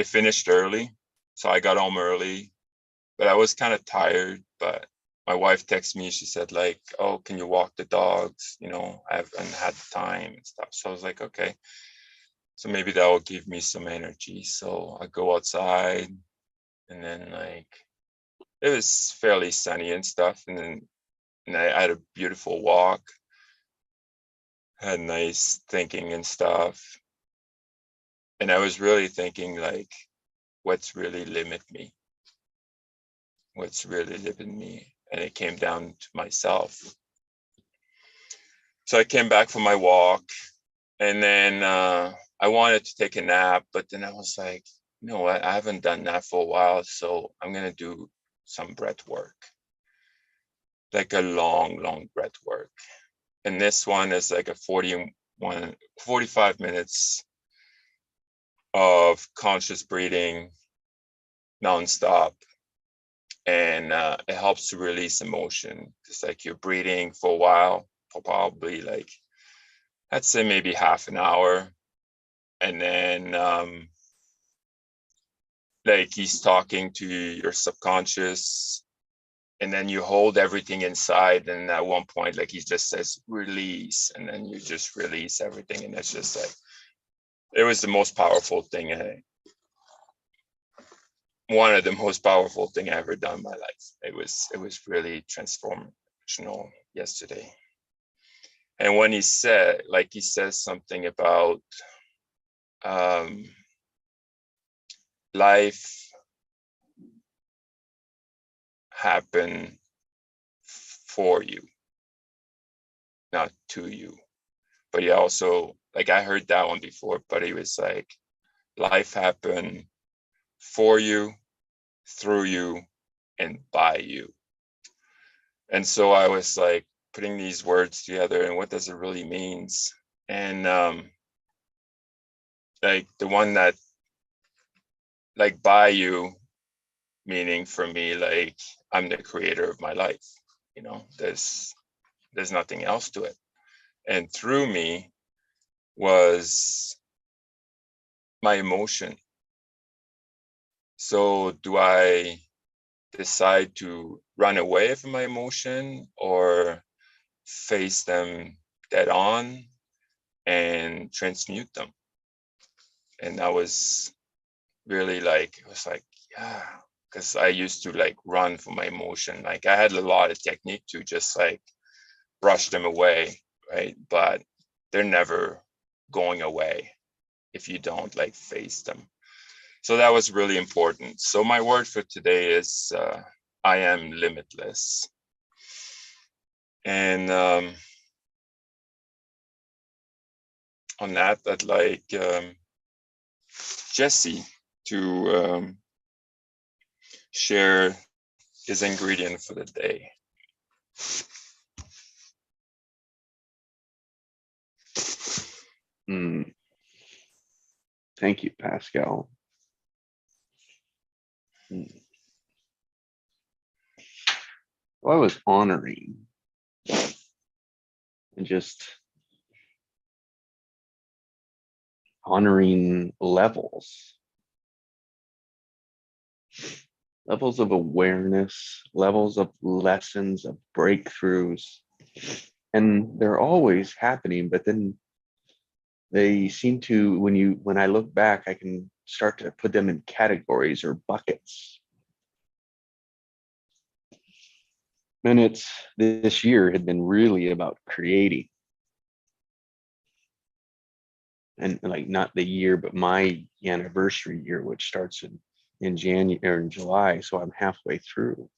it finished early, so I got home early, but I was kind of tired. But my wife texted me. She said like, "Oh, can you walk the dogs? You know, I haven't had time and stuff." So I was like, "Okay." So maybe that will give me some energy. So I go outside, and then like it was fairly sunny and stuff, and then I had a beautiful walk, had nice thinking and stuff, and I was really thinking like, what's really limit me? What's really limiting me? And it came down to myself. So I came back from my walk, and then I wanted to take a nap, but then I was like, you know what? I haven't done that for a while, so I'm gonna do some breath work, like a long breath work. And this one is like a 45 minutes of conscious breathing nonstop. And it helps to release emotion. It's like you're breathing for a while, for probably like, I'd say maybe half an hour. And then like he's talking to your subconscious, and then you hold everything inside. And at one point, like he just says, release. And then you just release everything. And it's just like, it was the most powerful thing. One of the most powerful thing I ever done in my life. It was really transformational yesterday. And when he said, like he says something about life happen for you, not to you. But he also, like I heard that one before, but he was like, life happen for you, through you, and by you. And so I was like putting these words together, and what does it really means? And like the one that, like by you, meaning for me, like I'm the creator of my life. You know, there's nothing else to it. And through me was my emotion. So do I decide to run away from my emotion or face them dead on and transmute them? And that was really like, it was like, yeah, because I used to like run from my emotion. Like I had a lot of technique to just like brush them away, right? But they're never going away if you don't like face them. So that was really important. So my word for today is I am limitless. And on that, I'd like Jesse to share his ingredient for the day. Thank you, Pascal. Well, I was honoring and just honoring levels of awareness, levels of lessons, of breakthroughs. And they're always happening, but then they seem to, when I look back, I can start to put them in categories or buckets. And this year had been really about creating. And like not the year, but my anniversary year, which starts in January or in July. So I'm halfway through.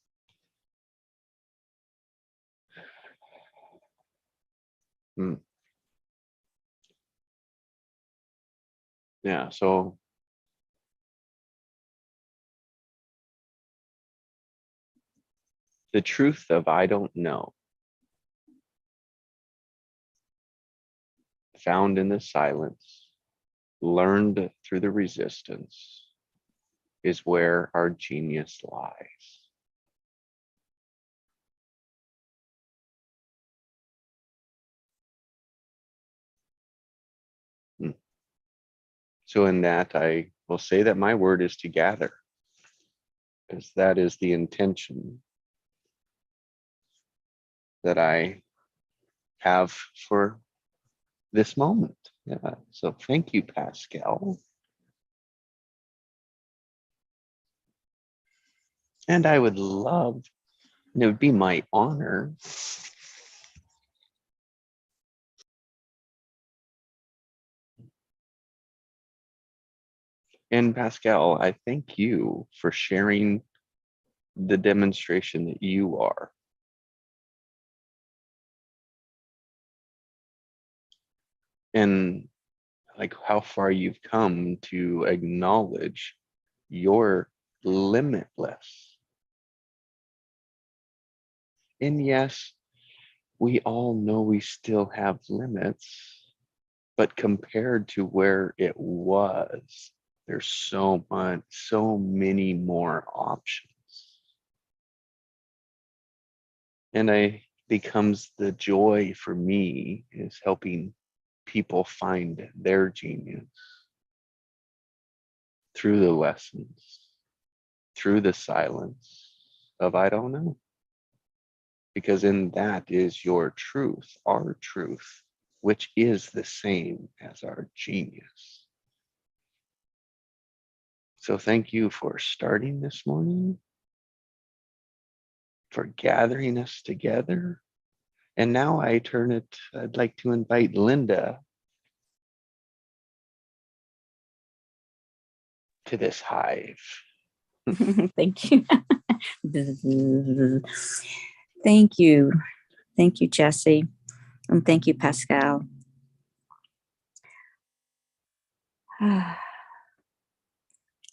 Yeah, so the truth of I don't know, found in the silence, learned through the resistance, is where our genius lies. So in that, I We'll say that my word is to gather, because that is the intention that I have for this moment. Yeah. So thank you, Pascal. And I would love, and it would be my honor, and Pascal, I thank you for sharing the demonstration that you are. And like how far you've come to acknowledge you're limitless. And yes, we all know we still have limits, but compared to where it was, there's so many more options. And I becomes the joy for me is helping people find their genius through the lessons, through the silence of I don't know. Because in that is your truth, our truth, which is the same as our genius. So thank you for starting this morning, for gathering us together. And now I'd like to invite Linda to this hive. Thank you. Thank you. Thank you, Jesse. And thank you, Pascal.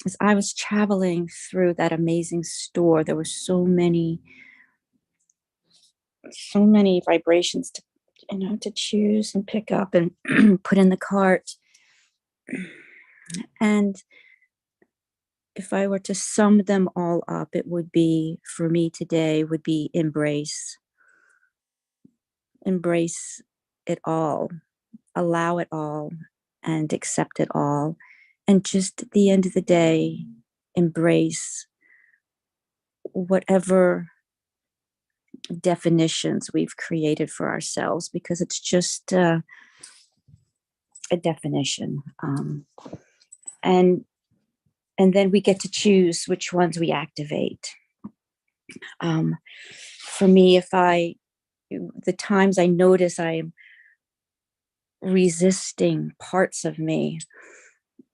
As I was traveling through that amazing store, there were so many vibrations to choose and pick up and put in the cart. And if I were to sum them all up, it would be, for me today, would be embrace. Embrace it all, allow it all, and accept it all. And just at the end of the day, embrace whatever definitions we've created for ourselves, because it's just a definition. And then we get to choose which ones we activate. For me, the times I notice I'm resisting parts of me,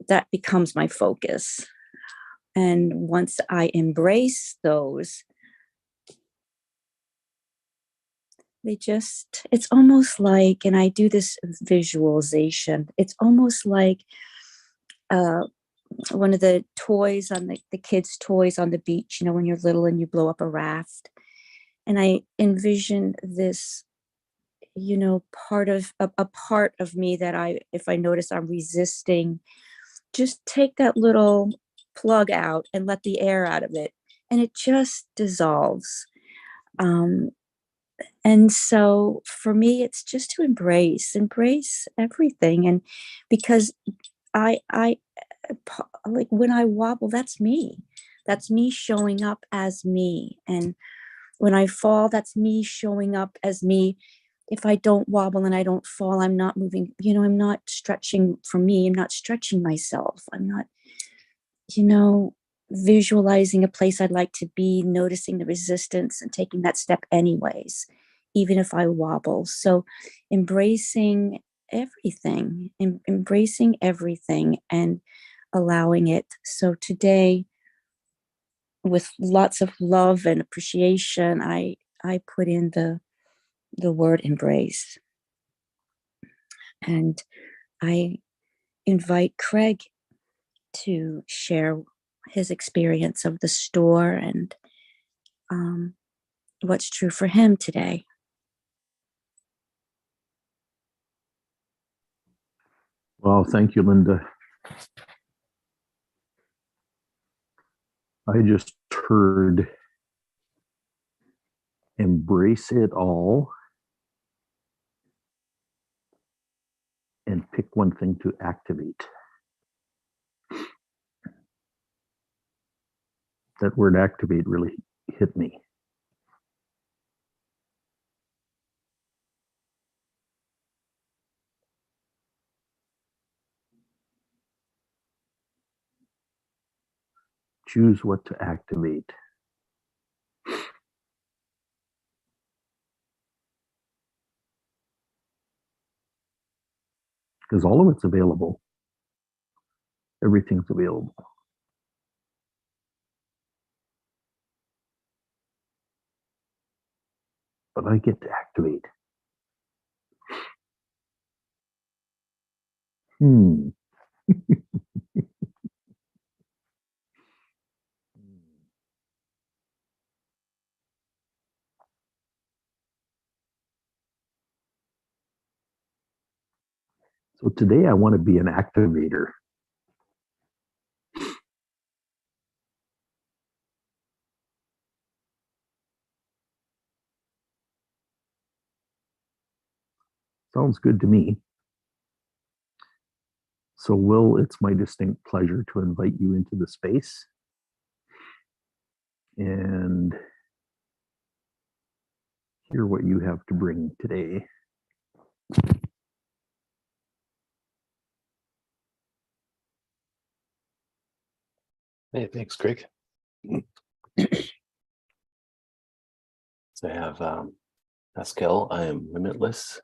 that becomes my focus. And once I embrace those, it's almost like, and I do this visualization, it's almost like one of the toys on the kids' toys on the beach, when you're little and you blow up a raft. And I envision this, part of a part of me that if I notice I'm resisting, just take that little plug out and let the air out of it, and it just dissolves. And so for me, it's just to embrace everything. And because I like when I wobble, that's me showing up as me. And when I fall, that's me showing up as me. If I don't wobble and I don't fall, I'm not moving, I'm not stretching for me. I'm not stretching myself. I'm not, visualizing a place I'd like to be, noticing the resistance and taking that step anyways, even if I wobble. So embracing embracing everything and allowing it. So today, with lots of love and appreciation, I put in the word embrace. And I invite Craig to share his experience of the store and what's true for him today. Well, thank you, Linda. I just heard embrace it all and pick one thing to activate. That word activate really hit me. Choose what to activate. Because all of it's available. Everything's available. But I get to activate. So today I want to be an activator. Sounds good to me. So, Will, it's my distinct pleasure to invite you into the space and hear what you have to bring today. Hey, thanks, Greg. So I have Pascal, I am Limitless,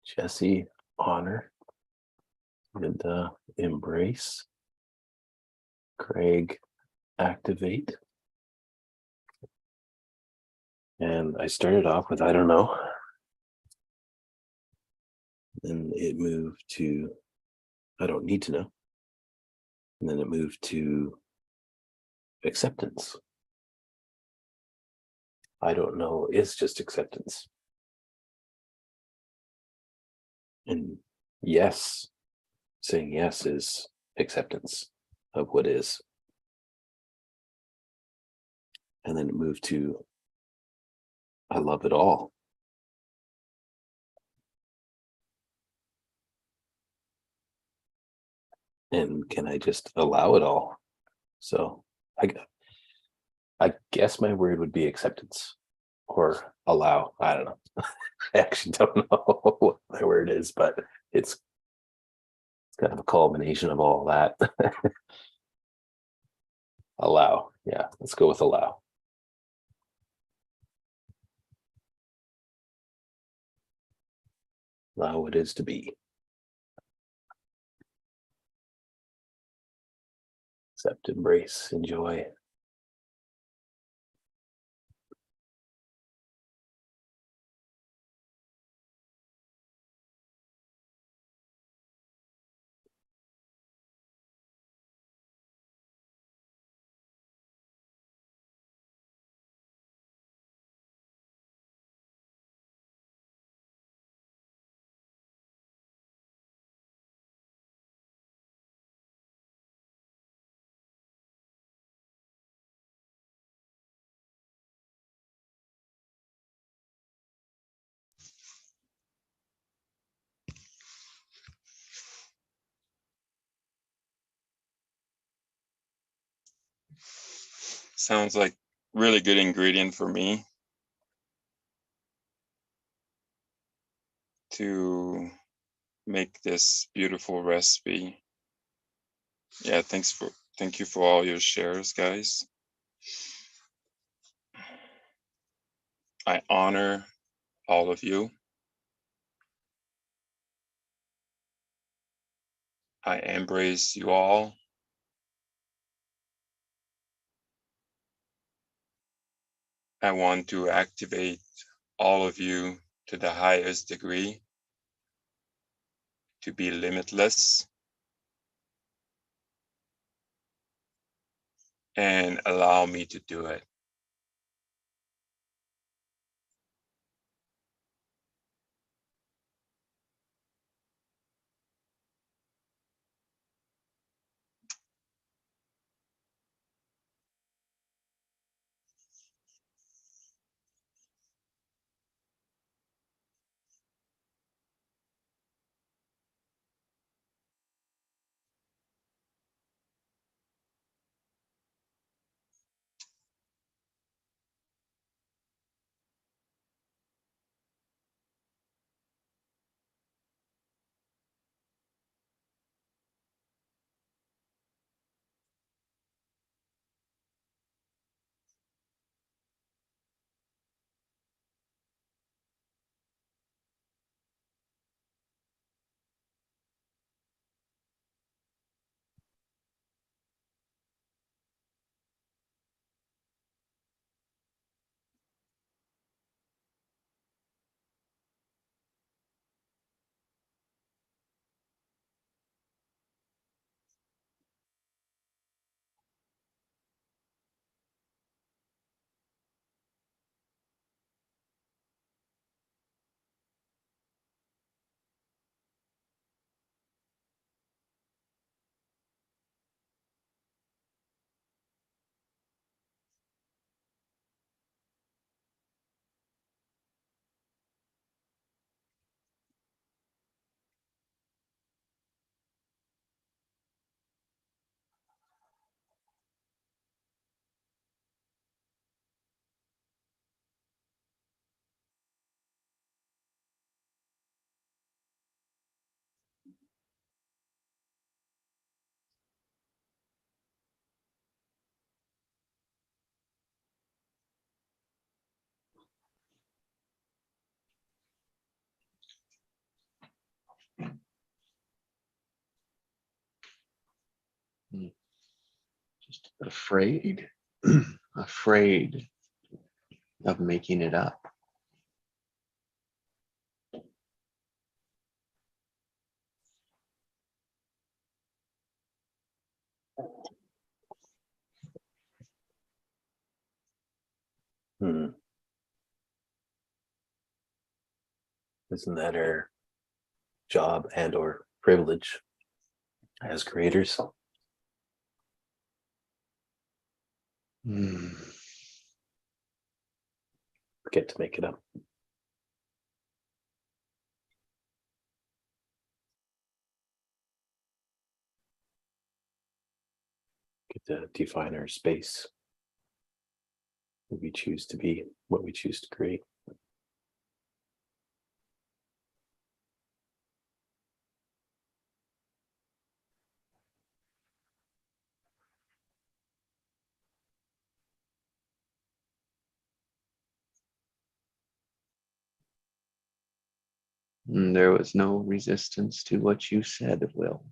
Jesse, Honor, and Embrace, Craig, Activate. And I started off with I don't know. Then it moved to I don't need to know. And then it moved to acceptance. I don't know is just acceptance. And yes, saying yes is acceptance of what is. And then it moved to I love it all. And can I just allow it all? So I guess my word would be acceptance or allow. I don't know. I actually don't know what my word is, but it's kind of a culmination of all that. Allow. Yeah, let's go with allow. Allow what is to be. Accept, embrace, enjoy. Sounds like really good ingredient for me to make this beautiful recipe. Yeah, thank you for all your shares, guys. I honor all of you. I embrace you all. I want to activate all of you to the highest degree, to be limitless and allow me to do it. Just afraid, afraid of making it up. Hmm. Isn't that our job and or privilege as creators? Hmm. Get to make it up. Get to define our space. Who we choose to be, what we choose to create. There was no resistance to what you said, Will.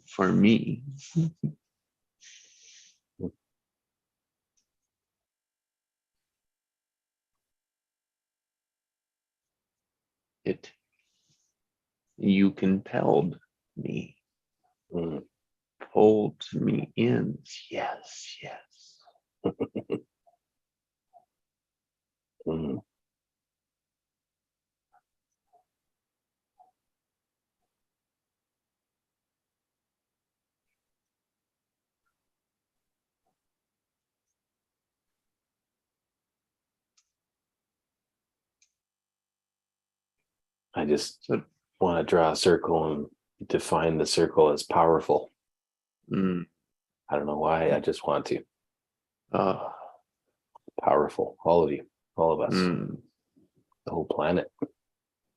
For me. You compelled me, Mm. pulled me in. Yes, yes. Mm. I just want to draw a circle and define the circle as powerful. Mm, I don't know why. I just want to. uh, Powerful. All of you. All of us. mm, The whole planet.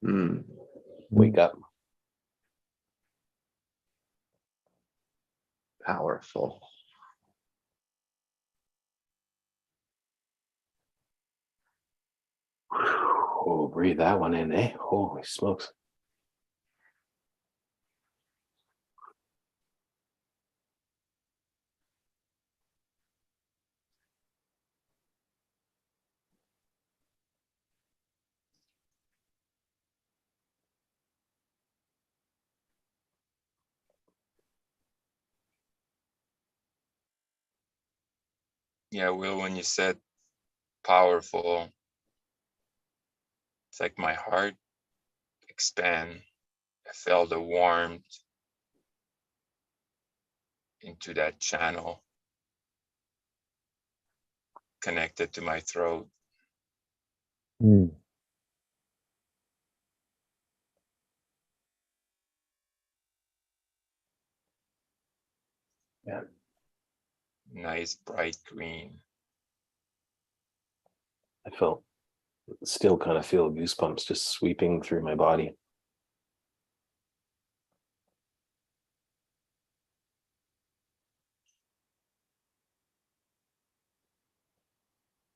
mm. Wake up. Powerful. Oh, breathe that one in, eh? Holy smokes. Yeah, Will, when you said powerful, it's like my heart expand. I felt the warmth into that channel connected to my throat. Mm. Yeah. Nice bright green. I felt, still kind of feel goosebumps just sweeping through my body.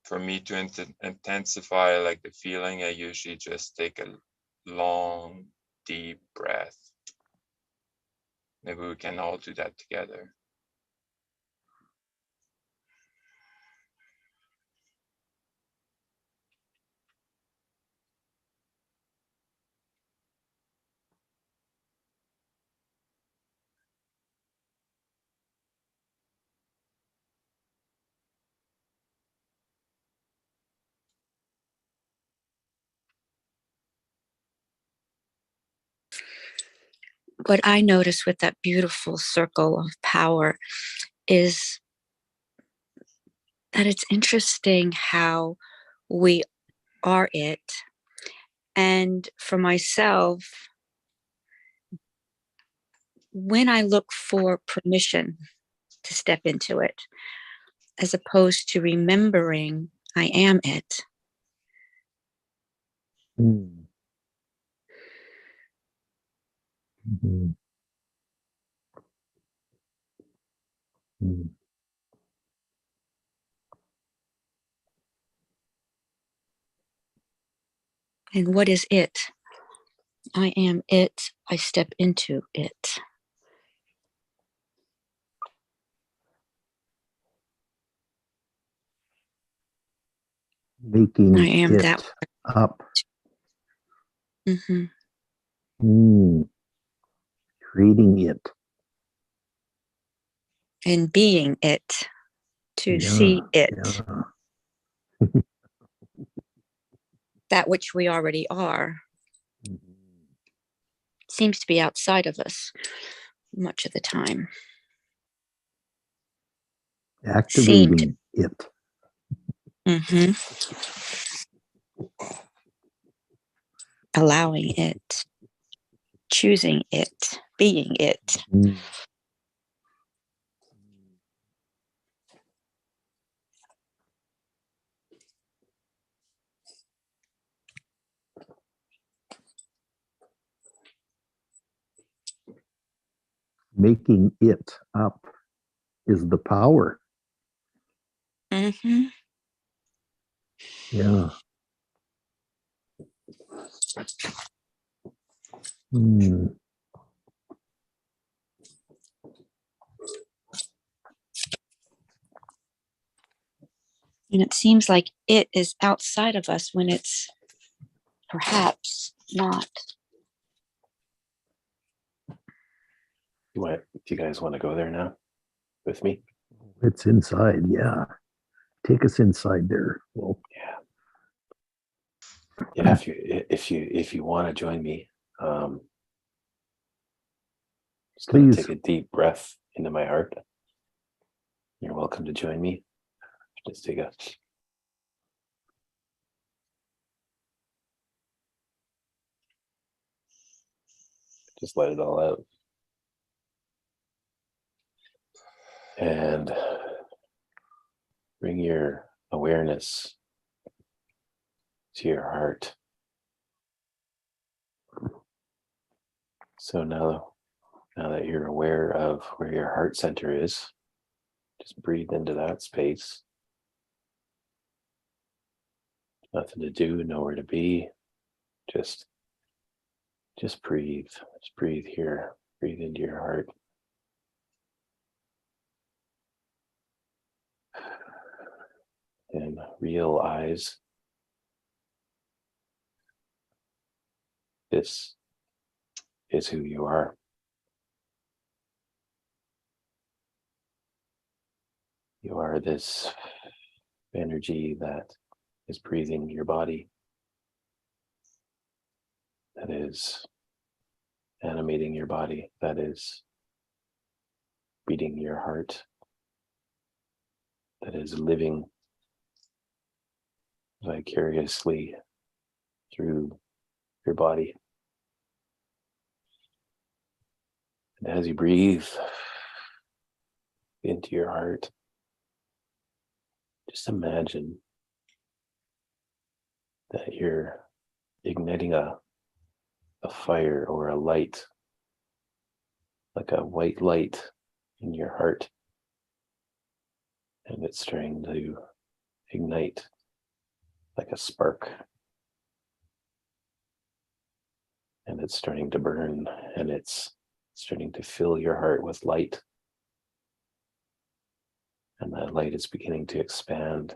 For me to intensify like the feeling, I usually just take a long, deep breath. Maybe we can all do that together. What I notice with that beautiful circle of power is that it's interesting how we are it. And for myself, when I look for permission to step into it, as opposed to remembering I am it, Mm. Mhm. Mm. and what is it? I am it. I step into it. Making I am it that. up. Mm-hmm. Creating it. And being it. To see it. Yeah. That which we already are seems to be outside of us much of the time. Activating it. Mm-hmm. Allowing it. Choosing it. Being it. Mm. Making it up is the power. Mm-hmm. Yeah. Mm. And it seems like it is outside of us when it's perhaps not. Do you guys want to go there now with me? It's inside. Yeah. Take us inside there. Well, Yeah. If you want to join me, just gonna please. take a deep breath into my heart. You're welcome to join me. Just take a just let it all out. And bring your awareness to your heart. So now that you're aware of where your heart center is, just breathe into that space. Nothing to do, nowhere to be. Just breathe. Just breathe here. Breathe into your heart. And realize this is who you are. You are this energy that is breathing your body, that is animating your body, that is beating your heart, that is living vicariously through your body. And as you breathe into your heart, just imagine that you're igniting a fire or a light, like a white light in your heart. And it's starting to ignite like a spark. And it's starting to burn, and it's starting to fill your heart with light. And that light is beginning to expand.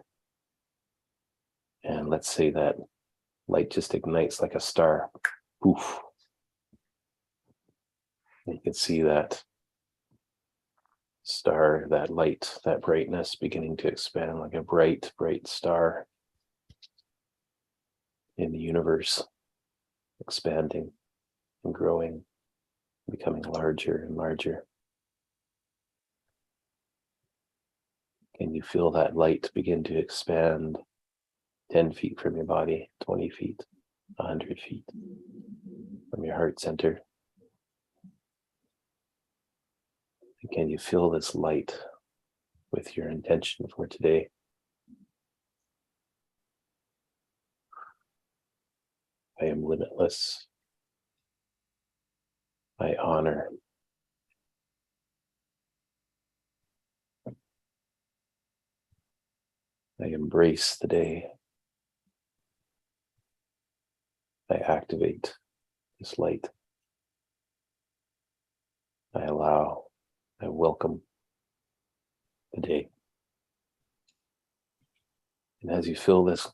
And let's say that light just ignites like a star. Poof. And you can see that star, that light, that brightness beginning to expand like a bright, bright star in the universe, expanding and growing, becoming larger and larger. Can you feel that light begin to expand 10 feet from your body, 20 feet, 100 feet from your heart center? And can you feel this light with your intention for today? I am limitless. I honor. I embrace the day. I activate this light. I allow, I welcome the day. And as you fill this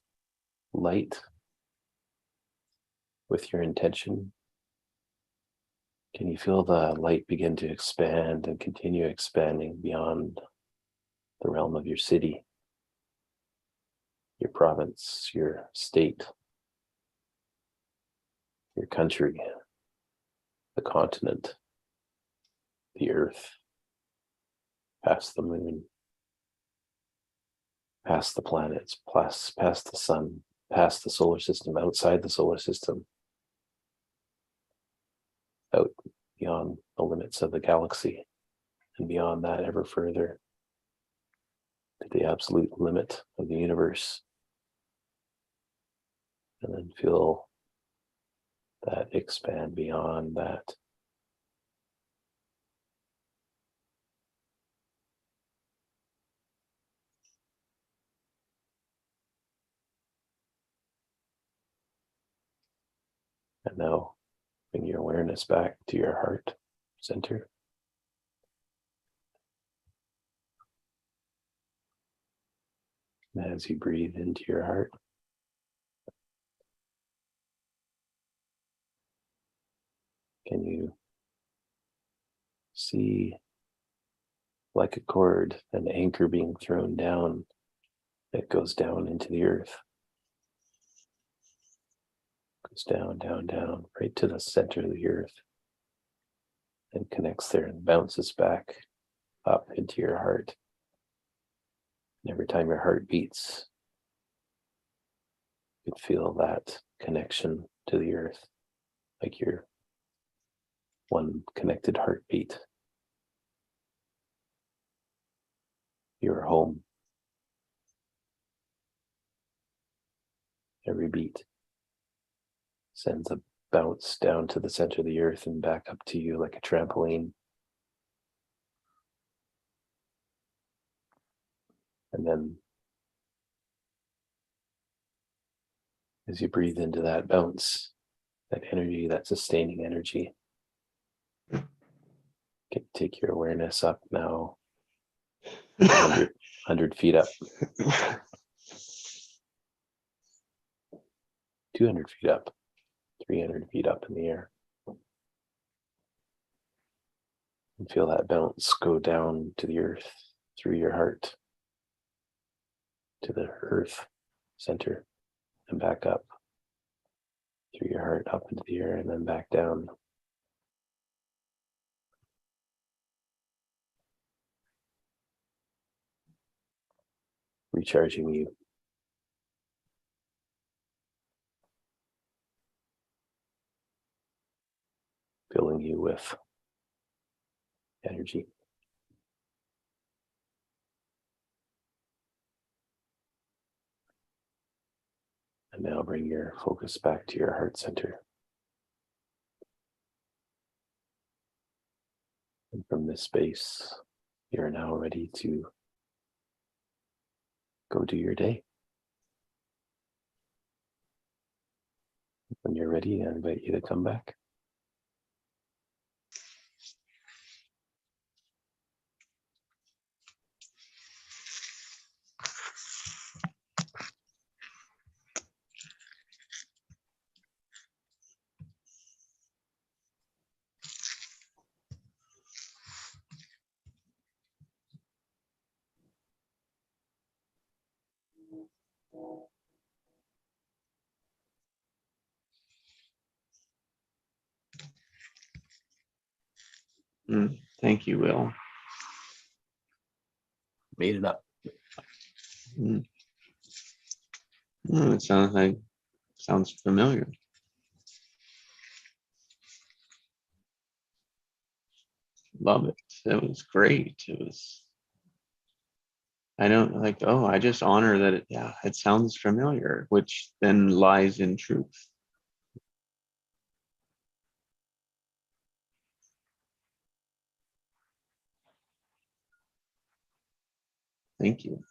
light with your intention, can you feel the light begin to expand and continue expanding beyond the realm of your city, your province, your state, your country, the continent, the earth, past the moon, past the planets, past the sun, past the solar system, outside the solar system, out beyond the limits of the galaxy, and beyond that ever further to the absolute limit of the universe. And then feel that expand beyond that. And now bring your awareness back to your heart center. And as you breathe into your heart, can you see, like a cord, an anchor being thrown down that goes down into the earth? Goes down, down, down, right to the center of the earth and connects there and bounces back up into your heart. And every time your heart beats, you can feel that connection to the earth, like you're one connected heartbeat. Your home. Every beat sends a bounce down to the center of the earth and back up to you like a trampoline. And then as you breathe into that bounce, that energy, that sustaining energy, take your awareness up now, 100 feet up, 200 feet up, 300 feet up in the air. And feel that bounce go down to the earth, through your heart, to the earth center, and back up, through your heart, up into the air, and then back down. Recharging you. Filling you with energy. And now bring your focus back to your heart center. And from this space, you're now ready to go do your day. When you're ready, I invite you to come back. Thank you, Will. Made it up. It sounds familiar. Love it. It was great. I don't like, oh, I just honor that it sounds familiar, which then lies in truth. Thank you.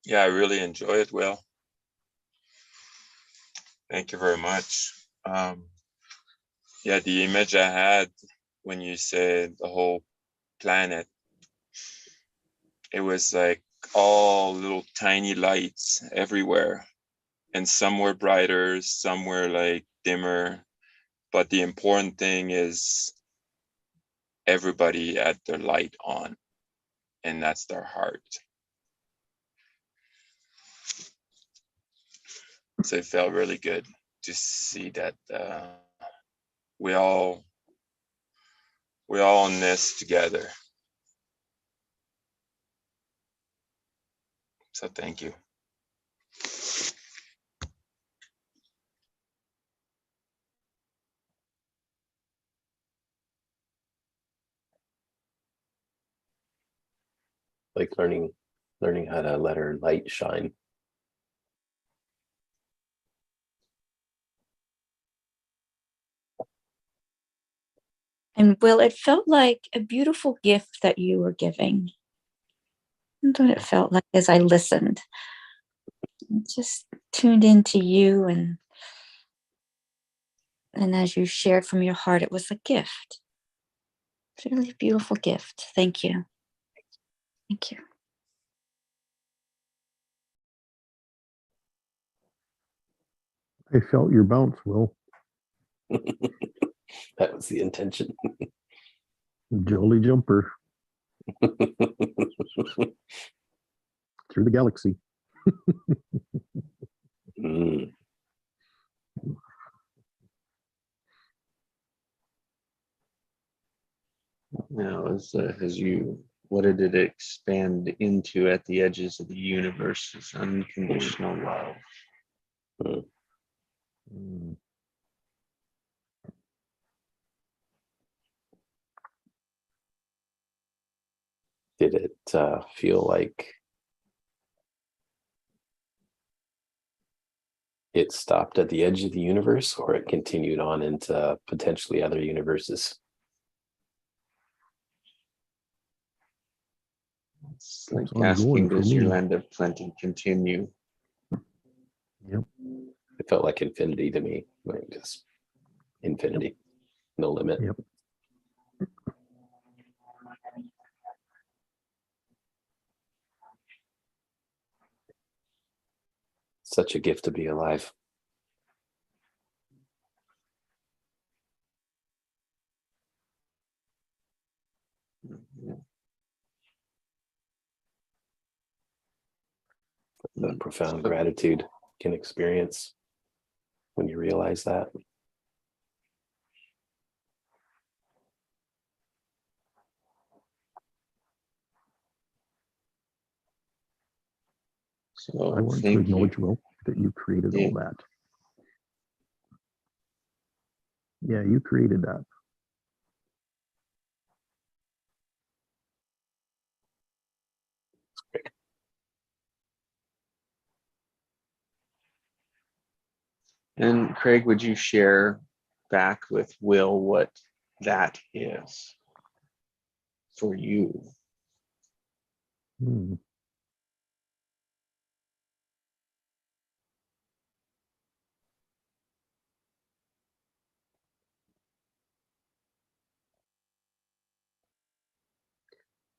Yeah, I really enjoy it, Will. Thank you very much. Yeah, the image I had when you said the whole planet, it was like all little tiny lights everywhere. And some were brighter, some were like dimmer. But the important thing is everybody had their light on, and that's their heart. So it felt really good to see that we all in this together. So thank you. Like learning how to let our light shine. And Will, it felt like a beautiful gift that you were giving. That's what it felt like as I listened. Just tuned into you, and as you shared from your heart, it was a gift. It's a really beautiful gift. Thank you. Thank you. I felt your bounce, Will. That was the intention. Jolly jumper through the galaxy. Mm. Now, as you, what did it expand into at the edges of the universe? Is unconditional love. Mm. Mm. Did it feel like it stopped at the edge of the universe, or it continued on into potentially other universes? It's like It's ongoing asking, for does your me. land of plenty continue? Yep. It felt like infinity to me, like just infinity, no limit. Yep. Such a gift to be alive. The profound gratitude can experience when you realize that. So I want to thank you. acknowledge, Will, that you created all that. Yeah, you created that. And Craig, would you share back with Will what that is for you? Hmm.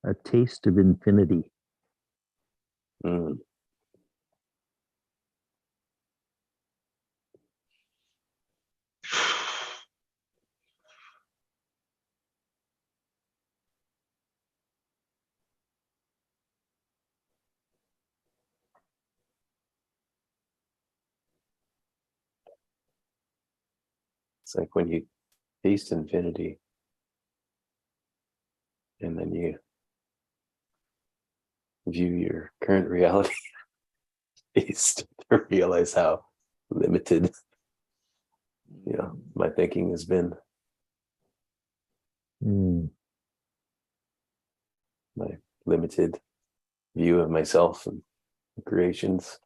A taste of infinity. Mm. It's like when you taste infinity and then you view your current reality taste to realize how limited, my thinking has been. Mm. My limited view of myself and creations,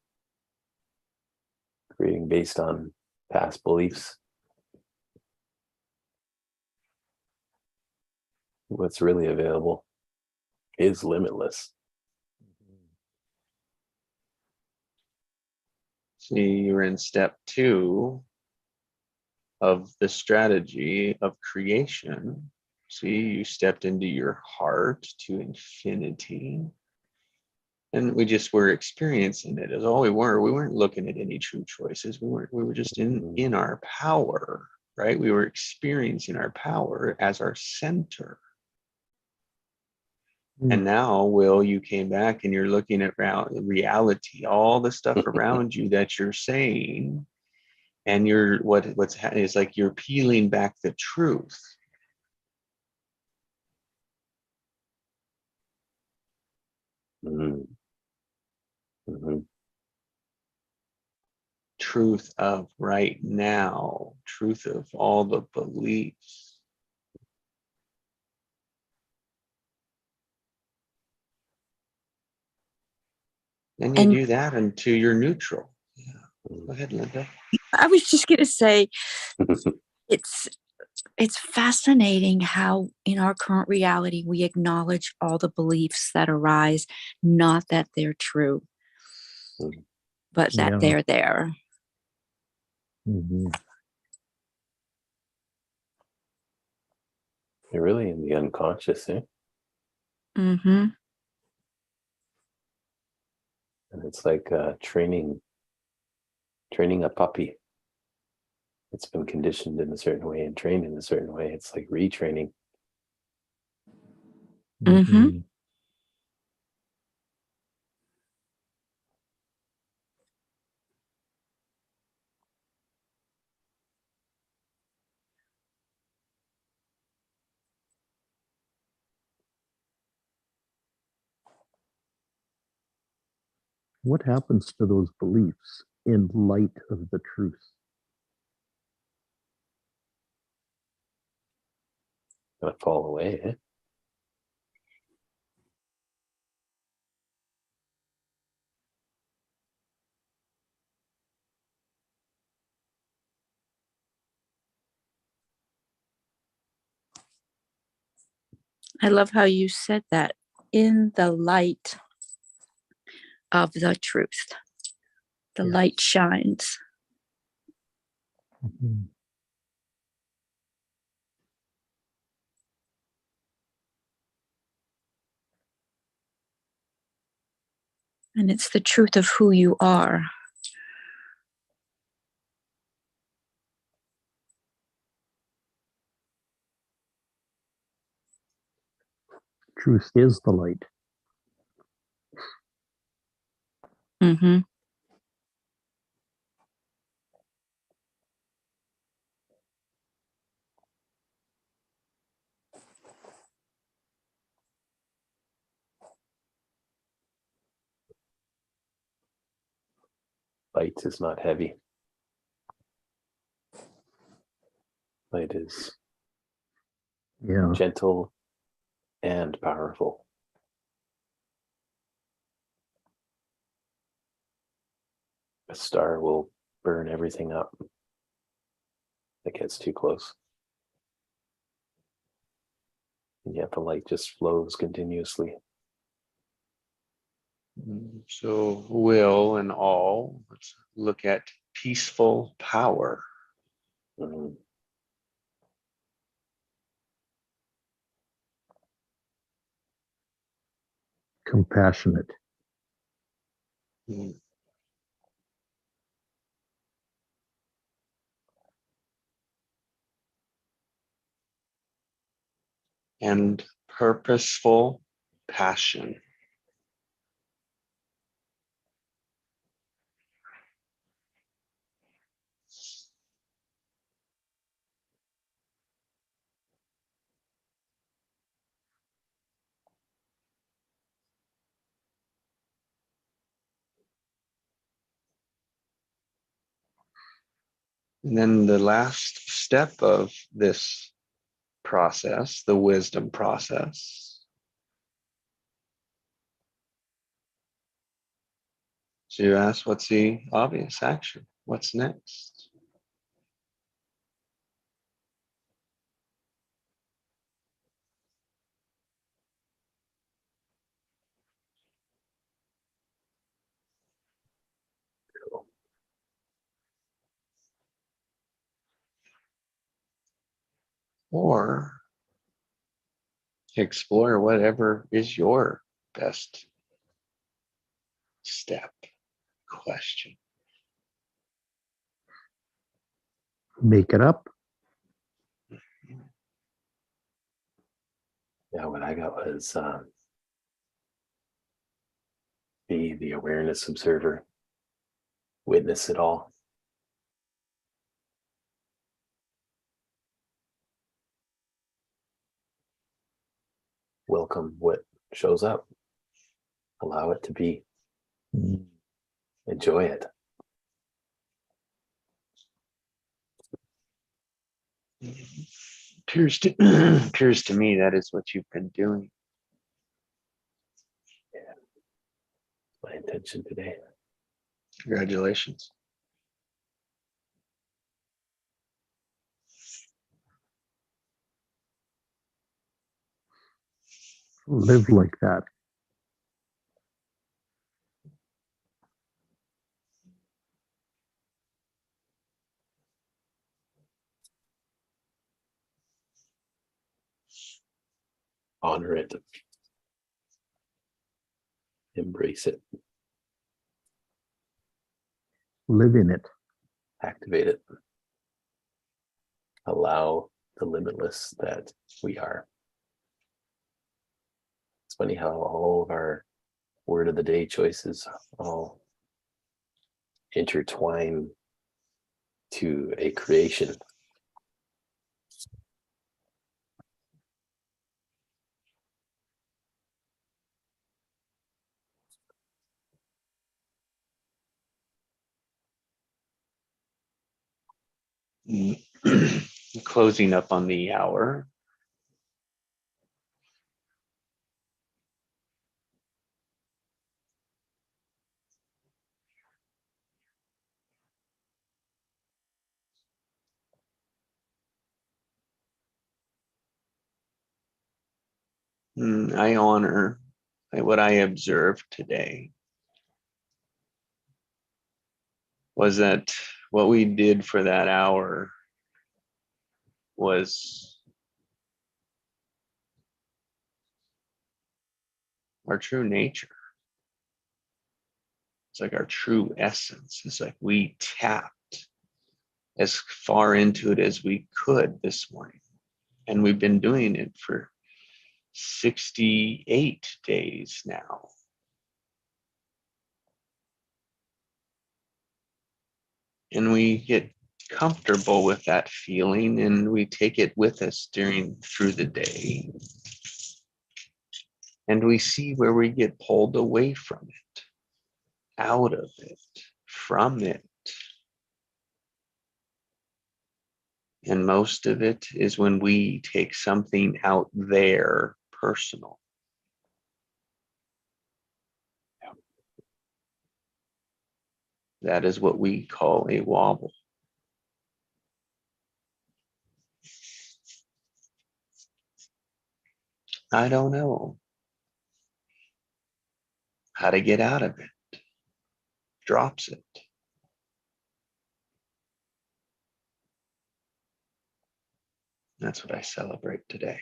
creating based on past beliefs. What's really available is limitless. See, you're in step 2 of the strategy of creation. See, you stepped into your heart to infinity. And we just were experiencing it as all we were. We weren't looking at any true choices. We were just in our power, right? We were experiencing our power as our center. And now, Will, you came back and you're looking at reality, all the stuff around you that you're saying, and you're what's happening is like you're peeling back the truth. Mm. Mm-hmm. Truth of right now, truth of all the beliefs. Then you And do that until you're neutral. Yeah. Go ahead, Linda. I was just going to say, it's fascinating how in our current reality we acknowledge all the beliefs that arise, not that they're true, but that Yeah. they're there. Mm-hmm. You're really in the unconscious, eh? Mm-hmm. And it's like training a puppy. It's been conditioned in a certain way and trained in a certain way. It's like retraining. Mm-hmm. What happens to those beliefs in light of the truth? Gonna fall away, eh? I love how you said that, in the light of the truth. The Yeah. light shines. Mm-hmm. And it's the truth of who you are. Truth is the light. Mm-hmm. Light is not heavy. Light is Yeah. gentle and powerful. A star will burn everything up that gets too close. And yet the light just flows continuously. So, will and all, let's look at peaceful power. Mm. Compassionate. And purposeful passion. And then the last step of this process, the wisdom process. So you ask, what's the obvious action? What's next? or explore whatever is your best step question. Make it up. Yeah, what I got was be the awareness observer, witness it all. Welcome what shows up. Allow it to be. Enjoy it. Appears to appears to me that is what you've been doing. My intention today. Congratulations. Live like that. Honor it. Embrace it. Live in it. Activate it. Allow the limitless that we are. It's funny how all of our word of the day choices all intertwine to a creation. Closing up on the hour. I honor what I observed today was that what we did for that hour was our true nature. It's like our true essence. It's like we tapped as far into it as we could this morning. And we've been doing it for 68 days now. And we get comfortable with that feeling and we take it with us through the day. And we see where we get pulled away from it, out of it, from it. And most of it is when we take something out there personal. That is what we call a wobble. I don't know how to get out of it. Drops it. That's what I celebrate today.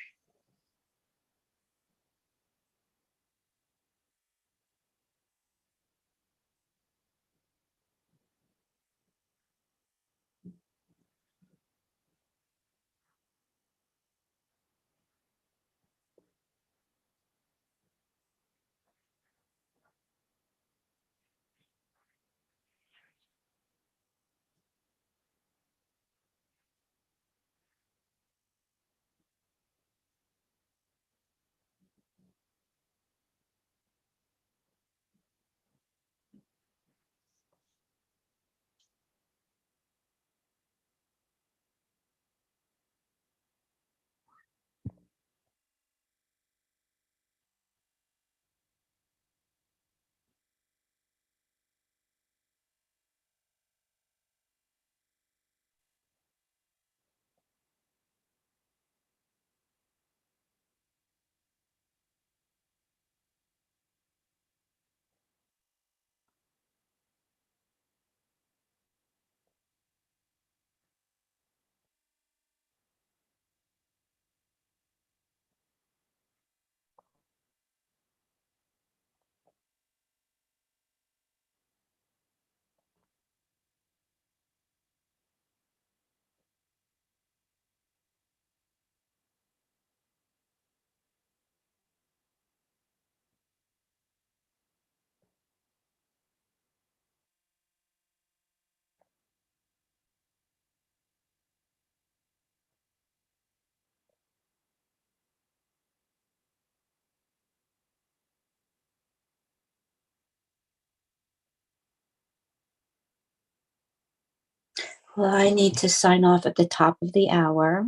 Well, I need to sign off at the top of the hour.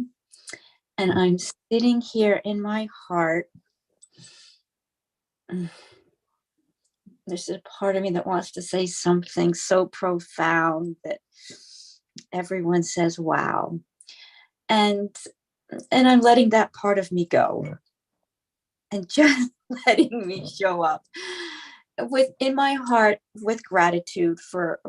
And I'm sitting here in my heart. There's a part of me that wants to say something so profound that everyone says, wow. And I'm letting that part of me go and just letting me show up with in my heart with gratitude for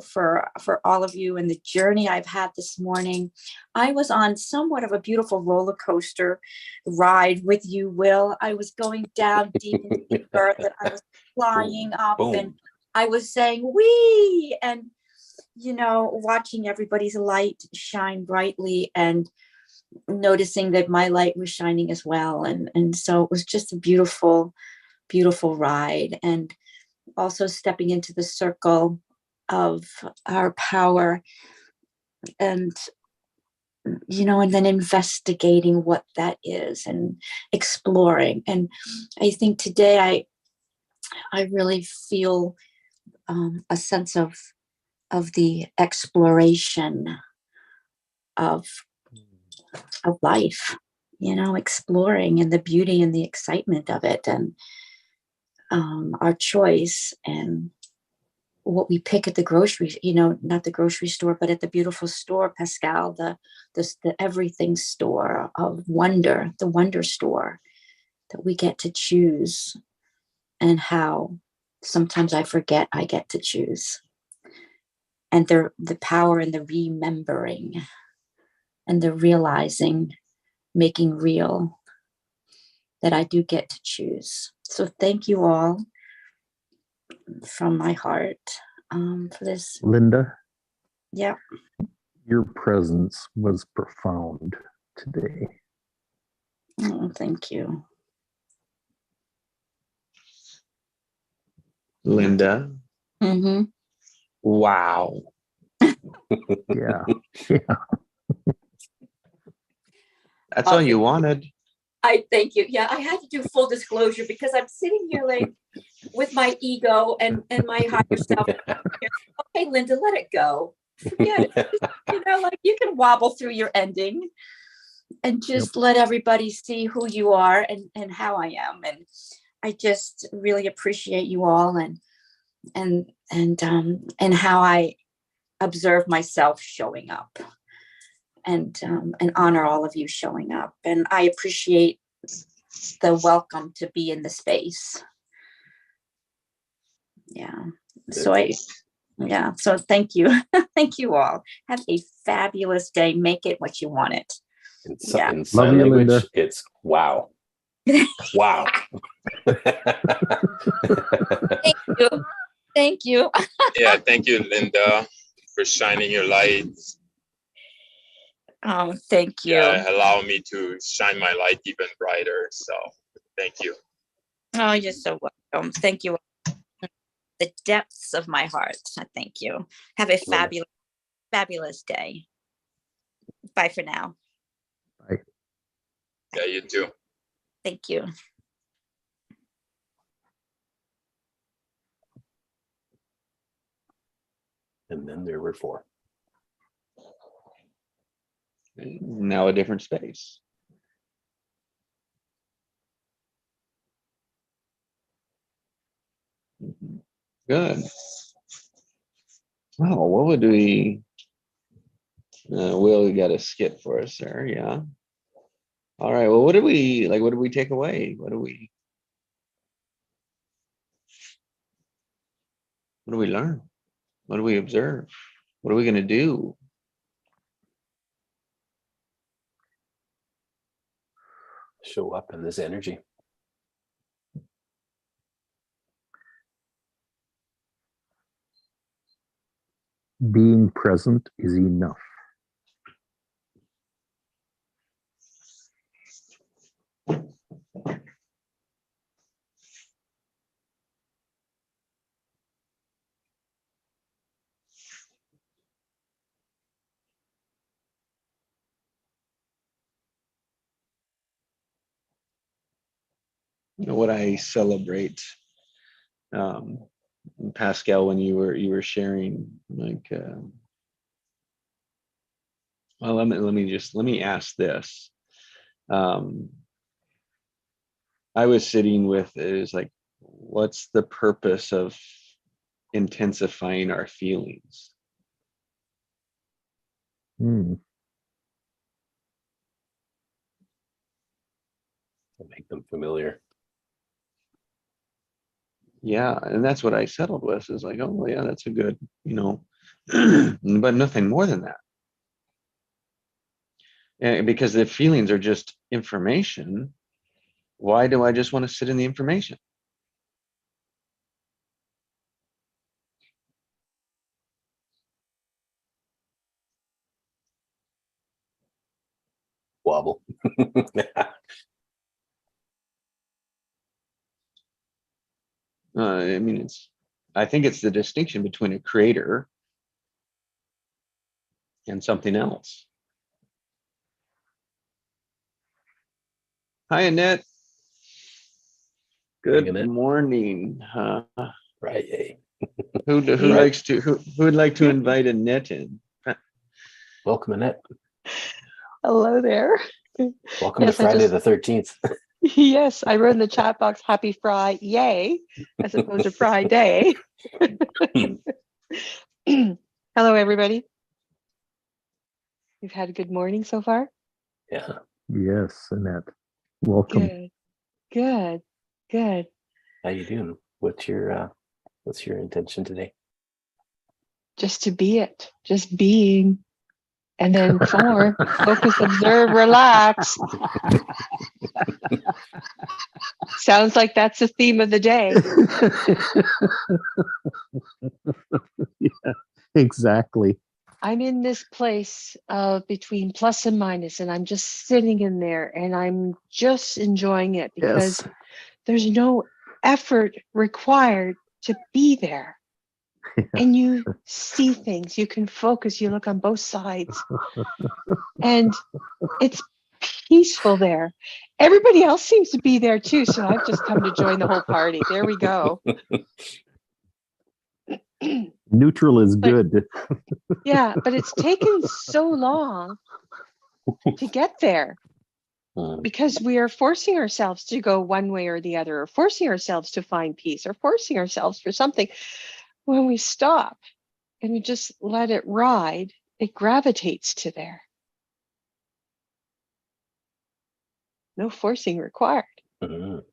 all of you and the journey I've had this morning. I was on somewhat of a beautiful roller coaster ride with you, Will. I was going down deep into the earth and I was flying up Boom. and I was saying wee and watching everybody's light shine brightly and noticing that my light was shining as well. And so it was just a beautiful, beautiful ride. And also stepping into the circle of our power and and then investigating what that is and exploring. And I think today I really feel a sense of the exploration of life, exploring and the beauty and the excitement of it, and our choice and what we pick at the grocery, not the grocery store, but at the beautiful store, Pascal, the everything store of wonder, the wonder store that we get to choose, and how sometimes I forget I get to choose. And the power in the remembering and the realizing, making real that I do get to choose. So thank you all from my heart for this. Linda, Yeah. your presence was profound today. Oh, thank you. Linda. Mm-hmm. Wow. Yeah. Yeah. That's all you wanted. I thank you. Yeah, I had to do full disclosure because I'm sitting here like with my ego and my higher self. Okay, Linda, let it go. Forget it. Like you can wobble through your ending and just let everybody see who you are and how I am. And I just really appreciate you all and how I observe myself showing up and honor all of you showing up. And I appreciate the welcome to be in the space. Yeah. So so thank you. Thank you all. Have a fabulous day. Make it what you want it. In Love sign you, language, Linda. it's wow. Wow. Thank you. Thank you. Yeah, thank you, Linda, for shining your light. Oh, thank you. Yeah, allow me to shine my light even brighter. So thank you. Oh, you're so welcome. Thank you. The depths of my heart. Thank you. Have a fabulous, fabulous day. Bye for now. Bye. Yeah, you too. Thank you. And then there were 4. Now a different space. Good. Oh, what would we? Will, you got to skip for us, sir. Yeah. All right. Well, what did we like? What did we take away? What do we learn? What do we observe? What are we going to do? Show up in this energy. Being present is enough. What I celebrate, Pascal, when you were sharing, like Well, let me ask this. I was sitting with is like, what's the purpose of intensifying our feelings? Hmm. To make them familiar. Yeah, and that's what I settled with is like, oh yeah, that's a good, but nothing more than that. And because the feelings are just information, why do I just want to sit in the information? Wobble. I mean, I think it's the distinction between a creator and something else. Hi, Annette. Good Annette. morning. Right. Who Right. likes to who would like to invite Annette in? Welcome, Annette. Hello there. Welcome Yes, to I Friday just the 13th. yes, I wrote in the chat box happy Fry yay as opposed to Friday. Hello everybody. You've had a good morning so far? Yeah. Yes, Annette. Welcome. Good. Good. Good. How you doing? What's your intention today? Just to be it. Just being. And then 4, focus, observe, relax. Sounds like that's the theme of the day. Yeah, exactly. I'm in this place of between plus and minus, and I'm just sitting in there and I'm just enjoying it because Yes. there's no effort required to be there. And you see things, you can focus, you look on both sides, and it's peaceful there. Everybody else seems to be there too, so I've just come to join the whole party. There we go. Neutral is But good. yeah, but it's taken so long to get there because we are forcing ourselves to go one way or the other, or forcing ourselves to find peace, or forcing ourselves for something. When we stop and we just let it ride, it gravitates to there. No forcing required. Mhm.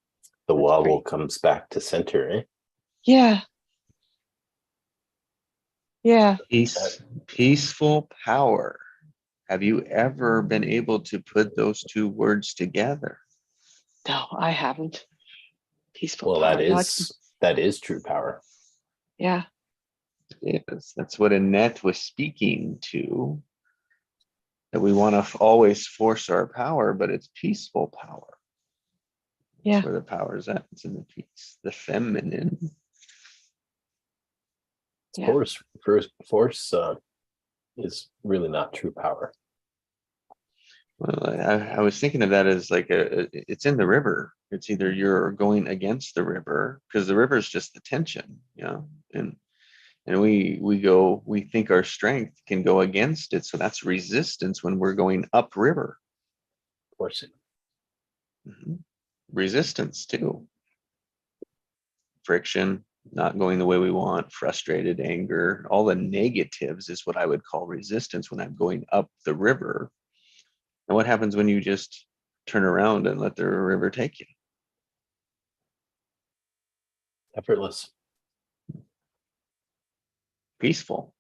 The That's wobble pretty. comes back to center, eh? Yeah. Yeah. Peaceful power. Have you ever been able to put those two words together? No, I haven't. Peaceful Well, power. that is true power. Yeah. Yes, that's what Annette was speaking to. That we want to always force our power, but it's peaceful power. That's Yeah. where the power is at. It's in the peace, the feminine. Yeah. Force is really not true power. Well, I was thinking of that as like it's in the river. It's either you're going against the river because the river is just the tension, and we think our strength can go against it, so that's resistance when we're going upriver. Forcing. Resistance too, friction, not going the way we want, frustrated, anger, all the negatives is what I would call resistance when I'm going up the river. And what happens when you just turn around and let the river take you? Effortless. Peaceful.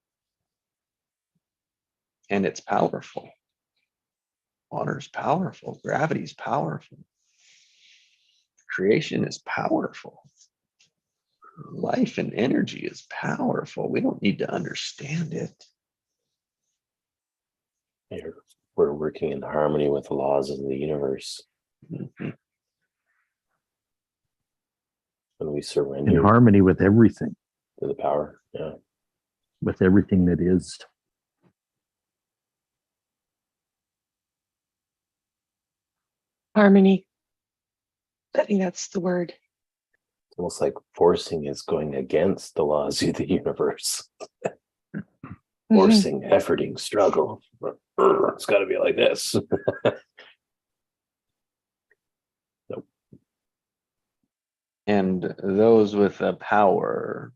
And it's powerful. Water's powerful. Gravity's powerful. Creation is powerful. Life and energy is powerful. We don't need to understand it. We're working in harmony with the laws of the universe. Mhm. When we In surrender harmony with everything, to the power. Yeah. with everything that is. Harmony. I think that's the word. It's almost like forcing is going against the laws of the universe. forcing, efforting, struggle. It's got to be like this. Nope. And those with the power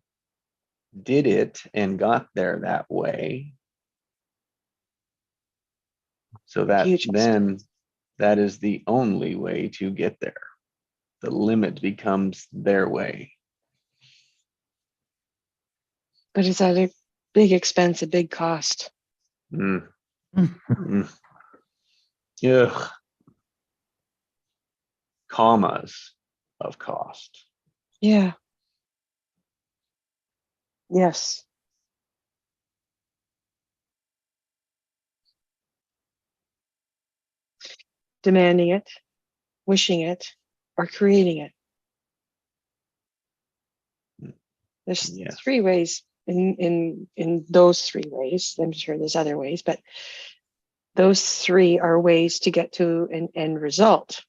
did it and got there that way. So that Huge then that is the only way to get there. The limit becomes their way. But it's at a big expense, a big cost. Mm. Mm. Ugh. Commas of cost. Yeah. Yes. Demanding it, wishing it, or creating it. There's Yes. 3 ways in those 3 ways. I'm sure there's other ways, but those 3 are ways to get to an end result.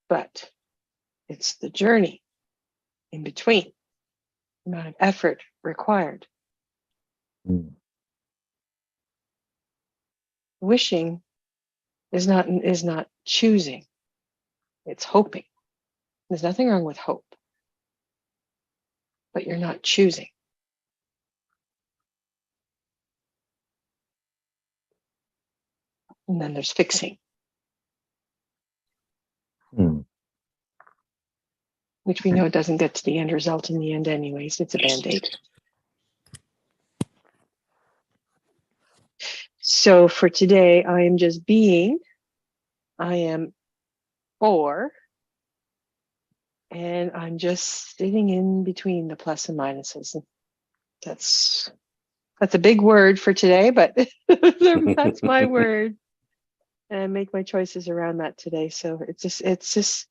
But it's the journey in between, the amount of effort required. Mm. Wishing is not choosing. It's hoping. There's nothing wrong with hope. But you're not choosing. And then there's fixing, Mm. which we know doesn't get to the end result in the end anyways. It's a Band-Aid. So for today, I am just being. I am 4. And I'm just sitting in between the plus and minuses. That's a big word for today, but that's my word. And I make my choices around that today. So it's just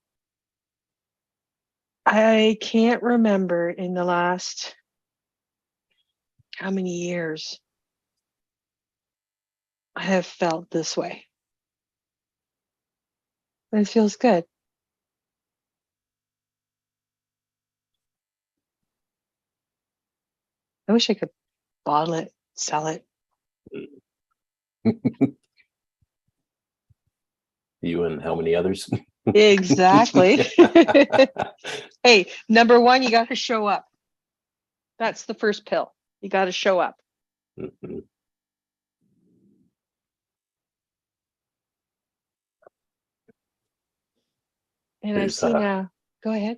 I can't remember in the last how many years I have felt this way. And it feels good. I wish I could bottle it, sell it. You and how many others? Exactly. Hey, number 1, you got to show up. That's the first pill. You got to show up. Mhm. And I There's see now. Go ahead.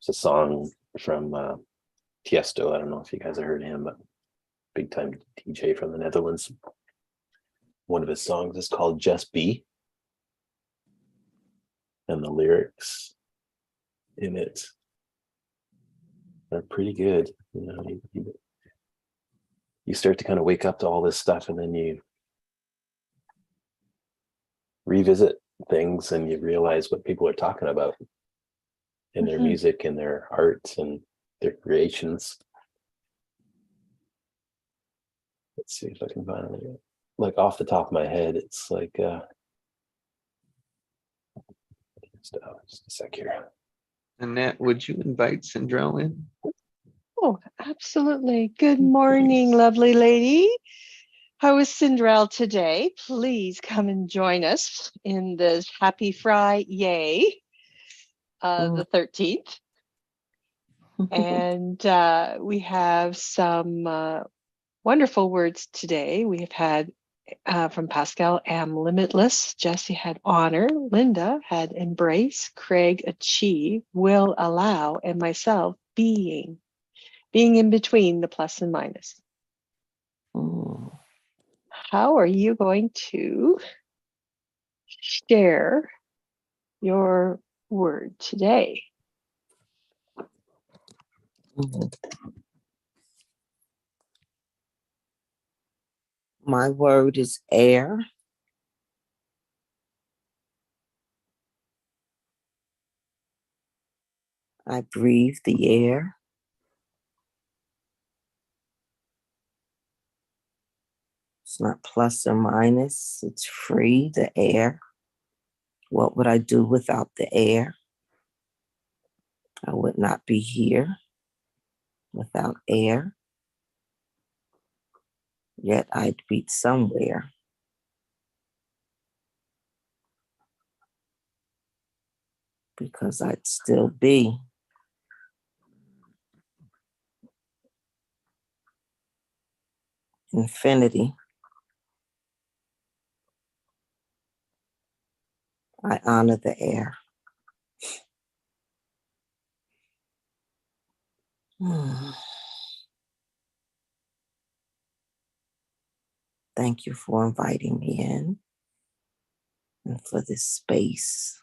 it's a song from Tiesto. I don't know if you guys have heard of him, but big time DJ from the Netherlands. One of his songs is called Just Be. And the lyrics in it are pretty good. You know, you start to kind of wake up to all this stuff, and then you revisit things and you realize what people are talking about in their music and their art and their creations. Let's see if I can find it. Like off the top of my head, it's like just a sec here. Annette, would you invite Sindrell in? Oh, absolutely. Good morning, lovely lady. How is Cinderella today? Please come and join us in this Happy Friday, the 13th. And we have some wonderful words today. We have had from Pascal, am limitless. Jessie had honor. Linda had embrace. Craig, achieve. Will, allow. And myself, being in between the plus and minus. How are you going to share your word today? My word is air. I breathe the air. It's not plus or minus. It's free, the air. What would I do without the air? I would not be here. without air, yet I'd be somewhere. Because I'd still be infinity. I honor the air. Thank you for inviting me in and for this space.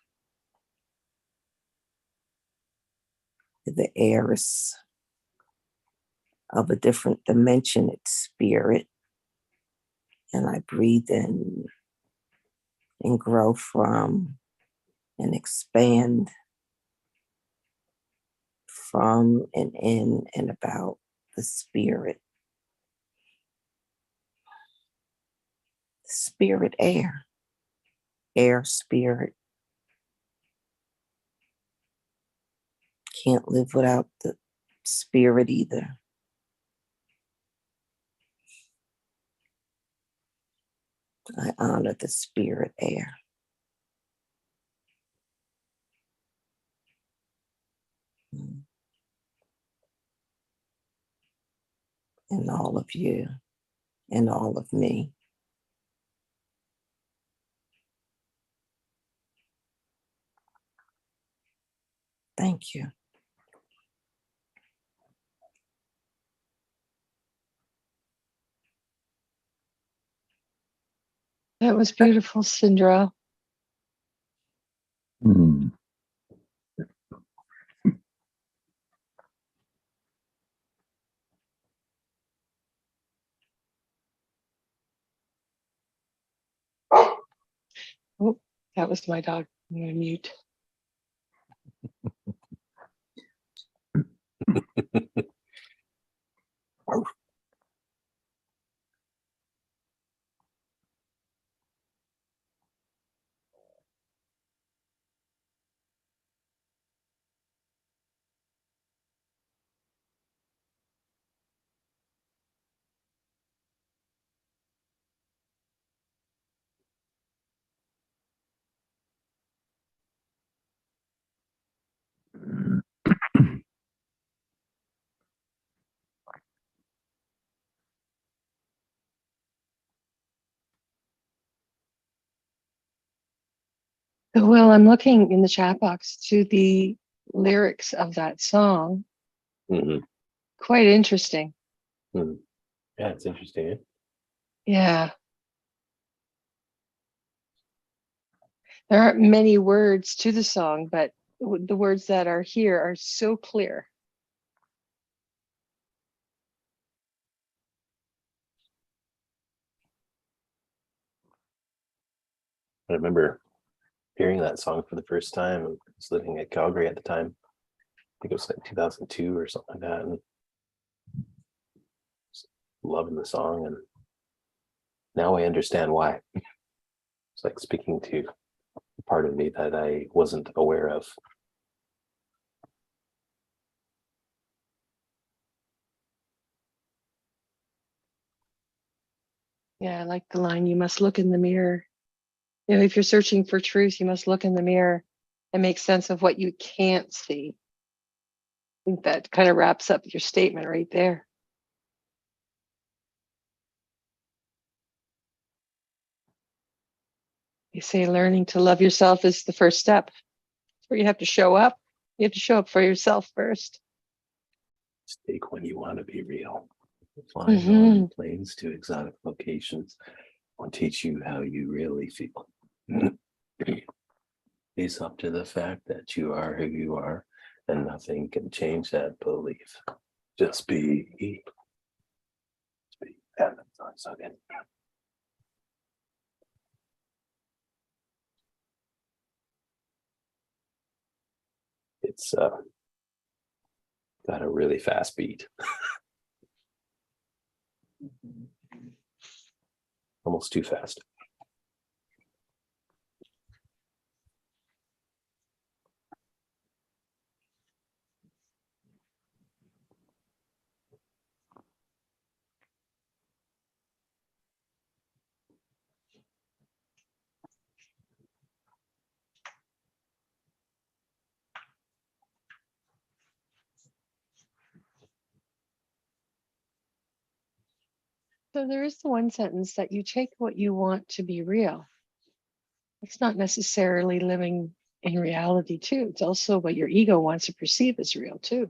The air is of a different dimension, it's spirit. And I breathe in and grow from and expand from and in and about the spirit. Spirit air. Air spirit. Can't live without the spirit either. I honor the spirit air. And all of you and all of me. Thank you. That was beautiful, Sindra. Hmm. Oh, that was my dog. I'm going to mute. Well, I'm looking in the chat box to the lyrics of that song. Mhm. Quite interesting. Mhm. Yeah, it's interesting. Eh? Yeah. There aren't many words to the song, but the words that are here are so clear. I remember hearing that song for the first time. I was living at Calgary at the time. I think it was like 2002 or something like that, and just loving the song. And now I understand why. It's like speaking to a part of me that I wasn't aware of. Yeah, I like the line, you must look in the mirror. You know, if you're searching for truth, you must look in the mirror and make sense of what you can't see. I think that kind of wraps up your statement right there. You say learning to love yourself is the first step. It's where you have to show up. You have to show up for yourself first. Take when you want to be real. Flying on planes to exotic locations will teach you how you really feel. Face up to the fact that you are who you are, and nothing can change that belief. Just be. Just be. Yeah, that's not so good. It's got a really fast beat. Almost too fast. So there is the one sentence that you take what you want to be real. It's not necessarily living in reality too. It's also what your ego wants to perceive as real too.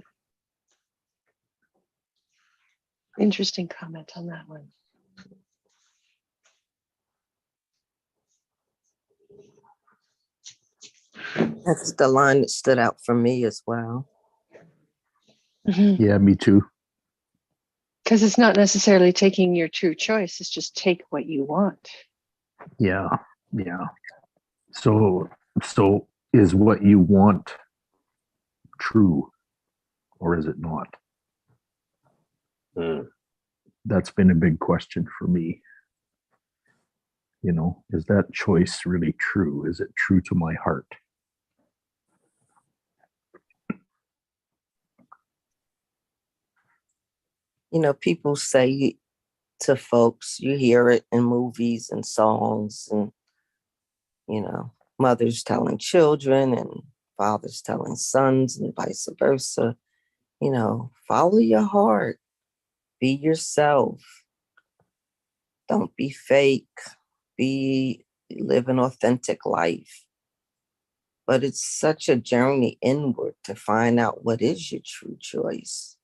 Interesting comment on that one. That's the line that stood out for me as well. Yeah, me too. Because it's not necessarily taking your true choice. It's just take what you want. Yeah, yeah. So, so is what you want true, or is it not? Mm. That's been a big question for me. You know, is that choice really true? Is it true to my heart? You know, people say to folks, you hear it in movies and songs, and, you know, mothers telling children and fathers telling sons and vice versa, you know, follow your heart, be yourself, don't be fake, live an authentic life. But it's such a journey inward to find out what is your true choice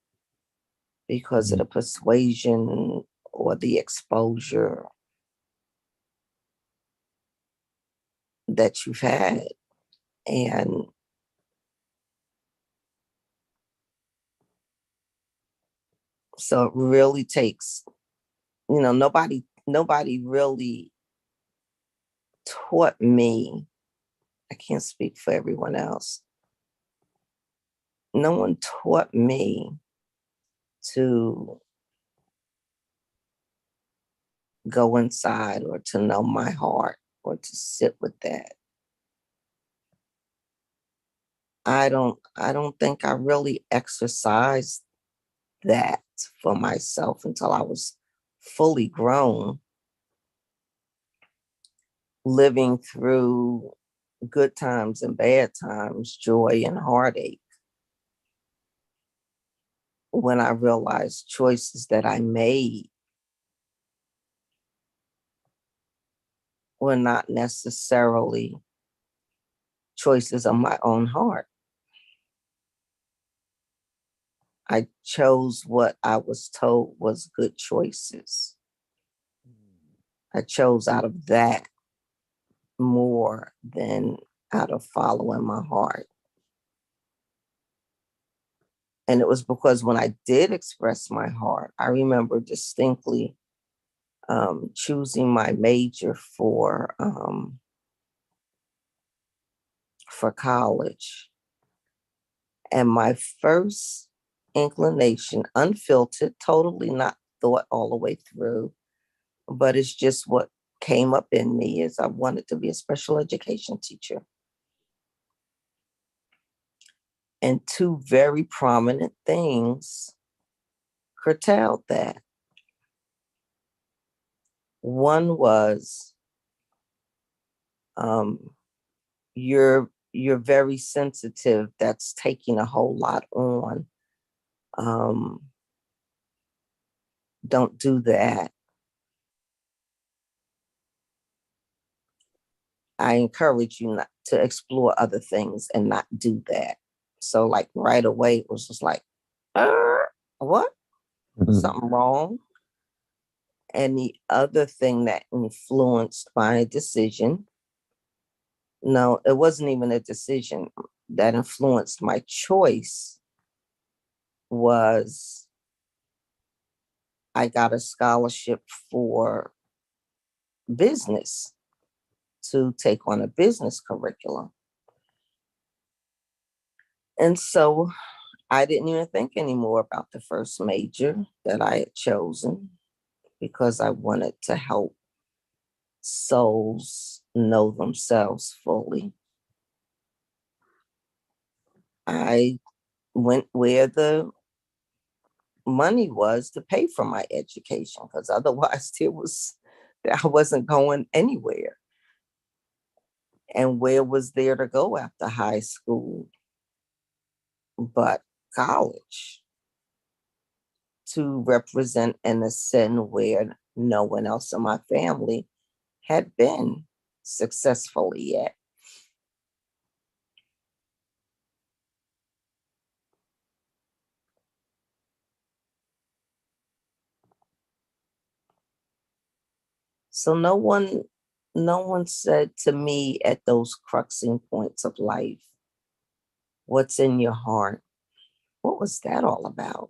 because of the persuasion or the exposure that you've had. And so it really takes, you know, nobody really taught me. I can't speak for everyone else. No one taught me to go inside or to know my heart or to sit with that. I don't think I really exercised that for myself until I was fully grown, living through good times and bad times, joy and heartache. When I realized choices that I made were not necessarily choices of my own heart. I chose what I was told was good choices. I chose out of that more than out of following my heart. And it was because when I did express my heart, I remember distinctly choosing my major for college. And my first inclination, unfiltered, totally not thought all the way through, but it's just what came up in me is I wanted to be a special education teacher. And two very prominent things curtailed that. One was you're very sensitive. That's taking a whole lot on. Don't do that. I encourage you not to explore other things and not do that. So like right away, it was just like, what? Something wrong? And the other thing that influenced my decision, no, it wasn't even a decision that influenced my choice, was I got a scholarship for business to take on a business curriculum. And so I didn't even think anymore about the first major that I had chosen because I wanted to help souls know themselves fully. I went where the money was to pay for my education because otherwise I wasn't going anywhere. And where was there to go after high school but college to represent an ascend where no one else in my family had been successfully yet. So no one said to me at those cruxing points of life, what's in your heart? What was that all about?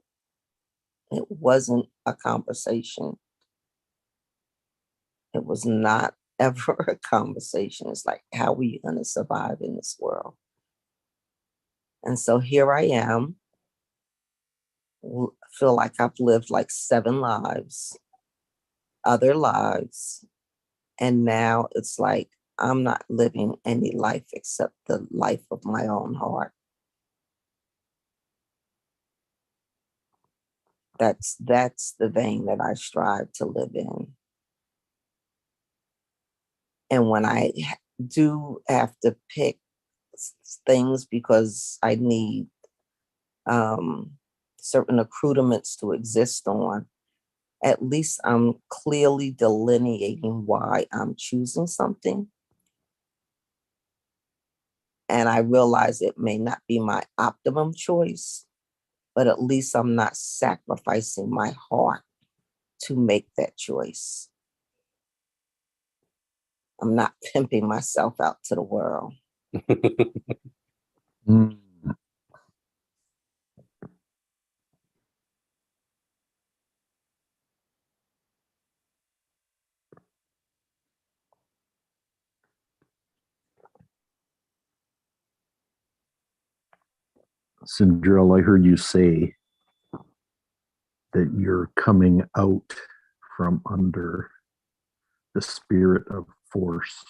It wasn't a conversation. It was not ever a conversation. It's like, how are you going to survive in this world? And so here I am. Feel like I've lived like 7 lives, other lives. And now it's like I'm not living any life except the life of my own heart. That's the vein that I strive to live in. And when I do have to pick things because I need certain accoutrements to exist on, at least I'm clearly delineating why I'm choosing something. And I realize it may not be my optimum choice, but at least I'm not sacrificing my heart to make that choice. I'm not pimping myself out to the world. Mm. Sindrell, I heard you say that you're coming out from under the spirit of force.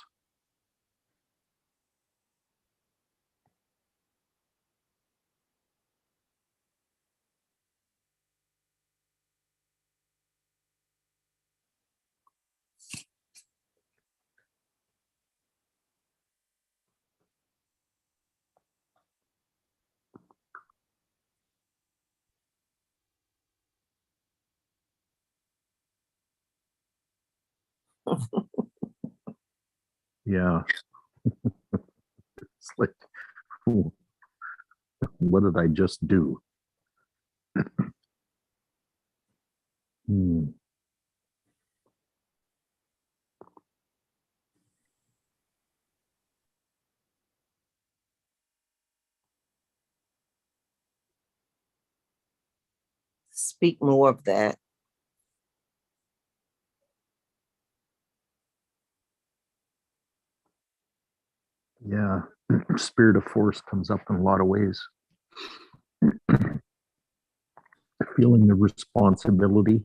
Yeah. It's like, ooh, what did I just do? Hmm. Speak more of that. Yeah. Spirit of force comes up in a lot of ways. Feeling the responsibility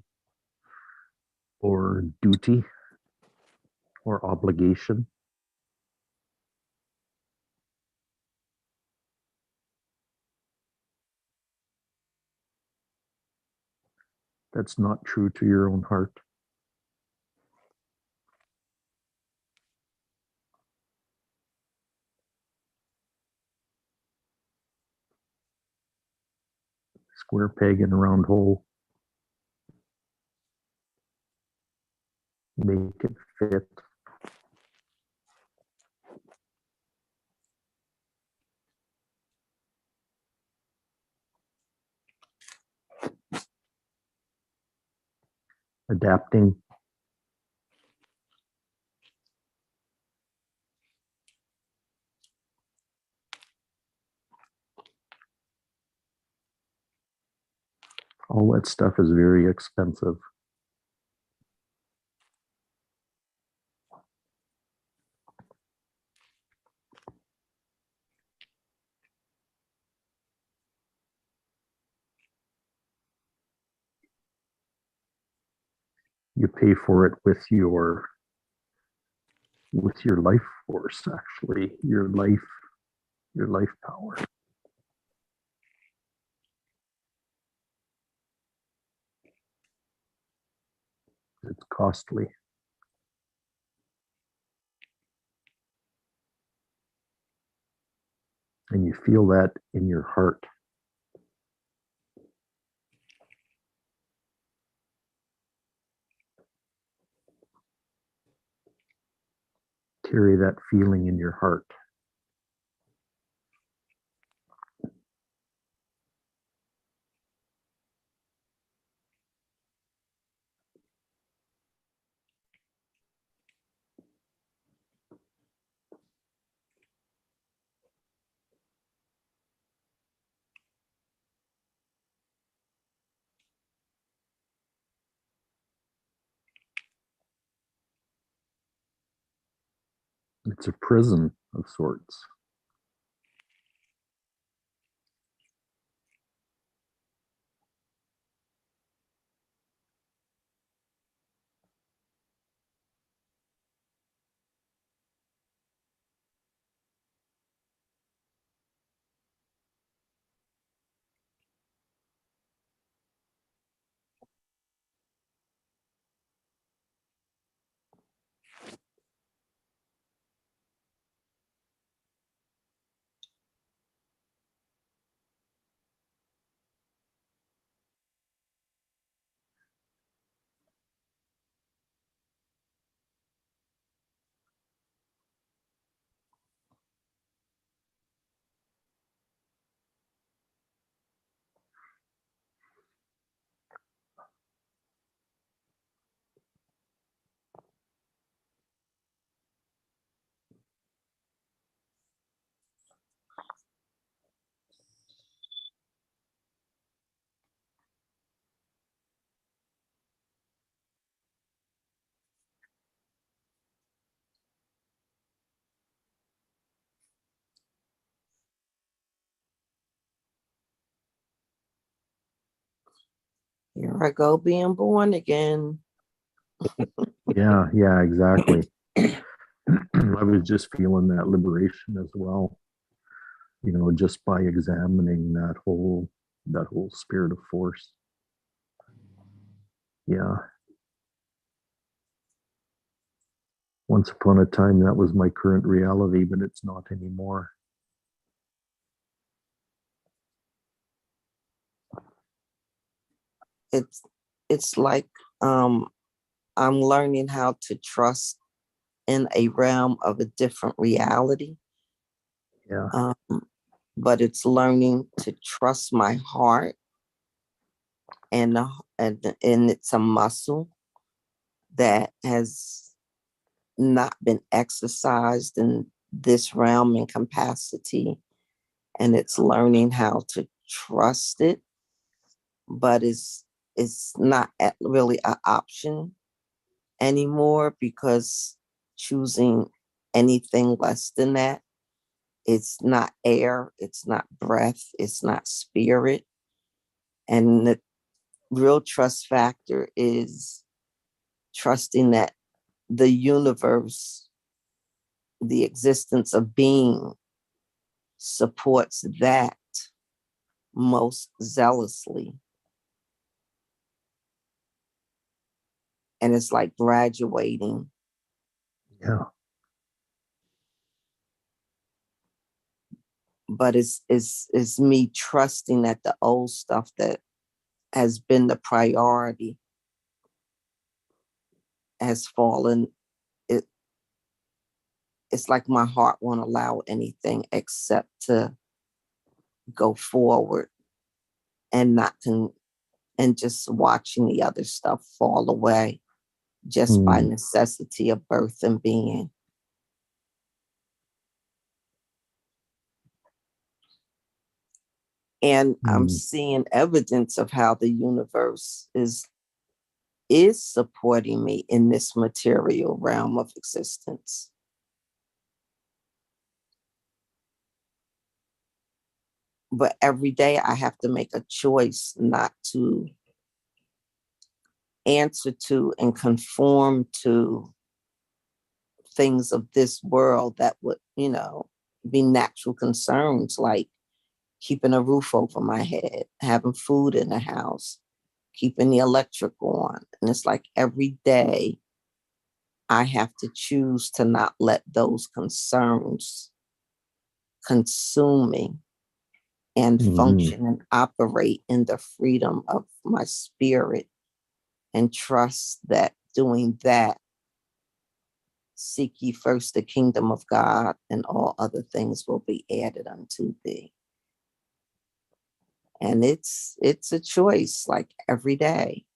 or duty or obligation. That's not true to your own heart. Square peg in a round hole. Make it fit. Adapting. All that stuff is very expensive. You pay for it with your life force, actually, your life power. It's costly. And you feel that in your heart. Carry that feeling in your heart. It's a prison of sorts. Here I go being born again. Yeah, exactly. I was just feeling that liberation as well. Just by examining that whole spirit of force. Yeah. Once upon a time, that was my current reality, but it's not anymore. It's like I'm learning how to trust in a realm of a different reality. Yeah. But it's learning to trust my heart, and it's a muscle that has not been exercised in this realm and capacity, and it's learning how to trust it, but it's not really an option anymore, because choosing anything less than that, it's not air, it's not breath, it's not spirit. And the real trust factor is trusting that the universe, the existence of being, supports that most zealously. And it's like graduating. Yeah. But it's me trusting that the old stuff that has been the priority has fallen. It's like my heart won't allow anything except to go forward, and and just watching the other stuff fall away just by necessity of birth and being. And I'm seeing evidence of how the universe is supporting me in this material realm of existence. But every day I have to make a choice not to answer to and conform to things of this world that would, be natural concerns, like keeping a roof over my head, having food in the house, keeping the electric on. And it's like every day I have to choose to not let those concerns consume me, and function and operate in the freedom of my spirit, and trust that doing that seek ye first the kingdom of God, and all other things will be added unto thee. And it's a choice, like every day,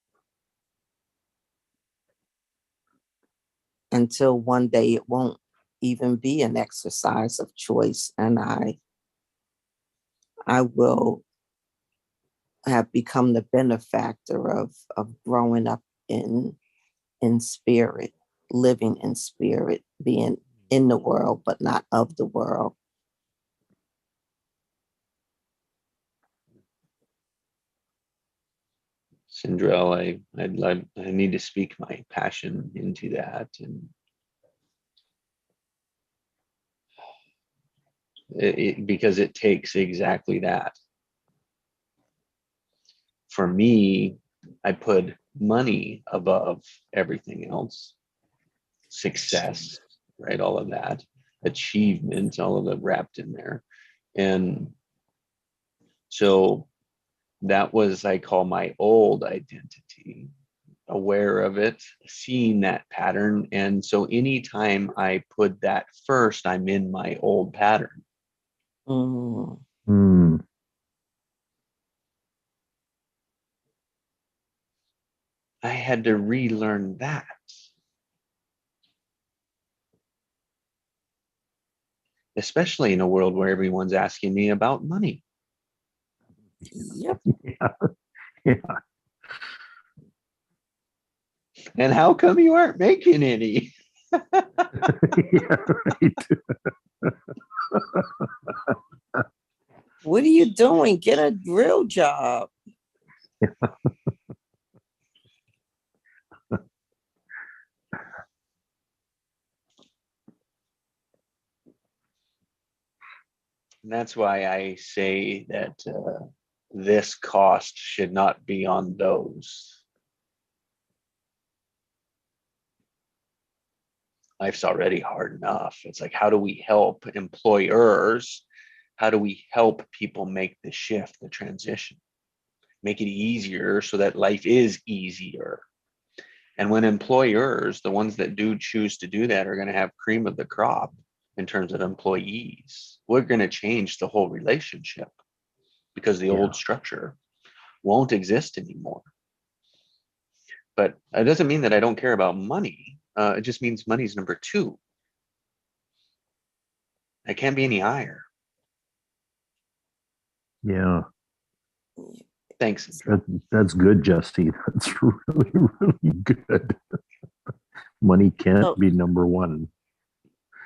until one day it won't even be an exercise of choice, and I will have become the benefactor of growing up in spirit, living in spirit, being in the world but not of the world. Sindrell, I need to speak my passion into that, and because it takes exactly that. For me, I put money above everything else. Success, right? All of that, achievement, all of it wrapped in there. And so that was, I call my old identity, aware of it, seeing that pattern. And so anytime I put that first, I'm in my old pattern. Mm. Hmm. I had to relearn that. Especially in a world where everyone's asking me about money. Yep. Yeah. Yeah. And how come you aren't making any? Yeah, right. What are you doing? Get a real job. And that's why I say that this cost should not be on those. Life's already hard enough. It's like, how do we help employers? How do we help people make the shift, the transition? Make it easier so that life is easier. And when employers, the ones that do choose to do that, are going to have cream of the crop in terms of employees, we're going to change the whole relationship because the old structure won't exist anymore. But it doesn't mean that I don't care about money. It just means money's number two. It can't be any higher. Yeah. Thanks. That's good, Jesse. That's really, really good. Money can't So, be number one.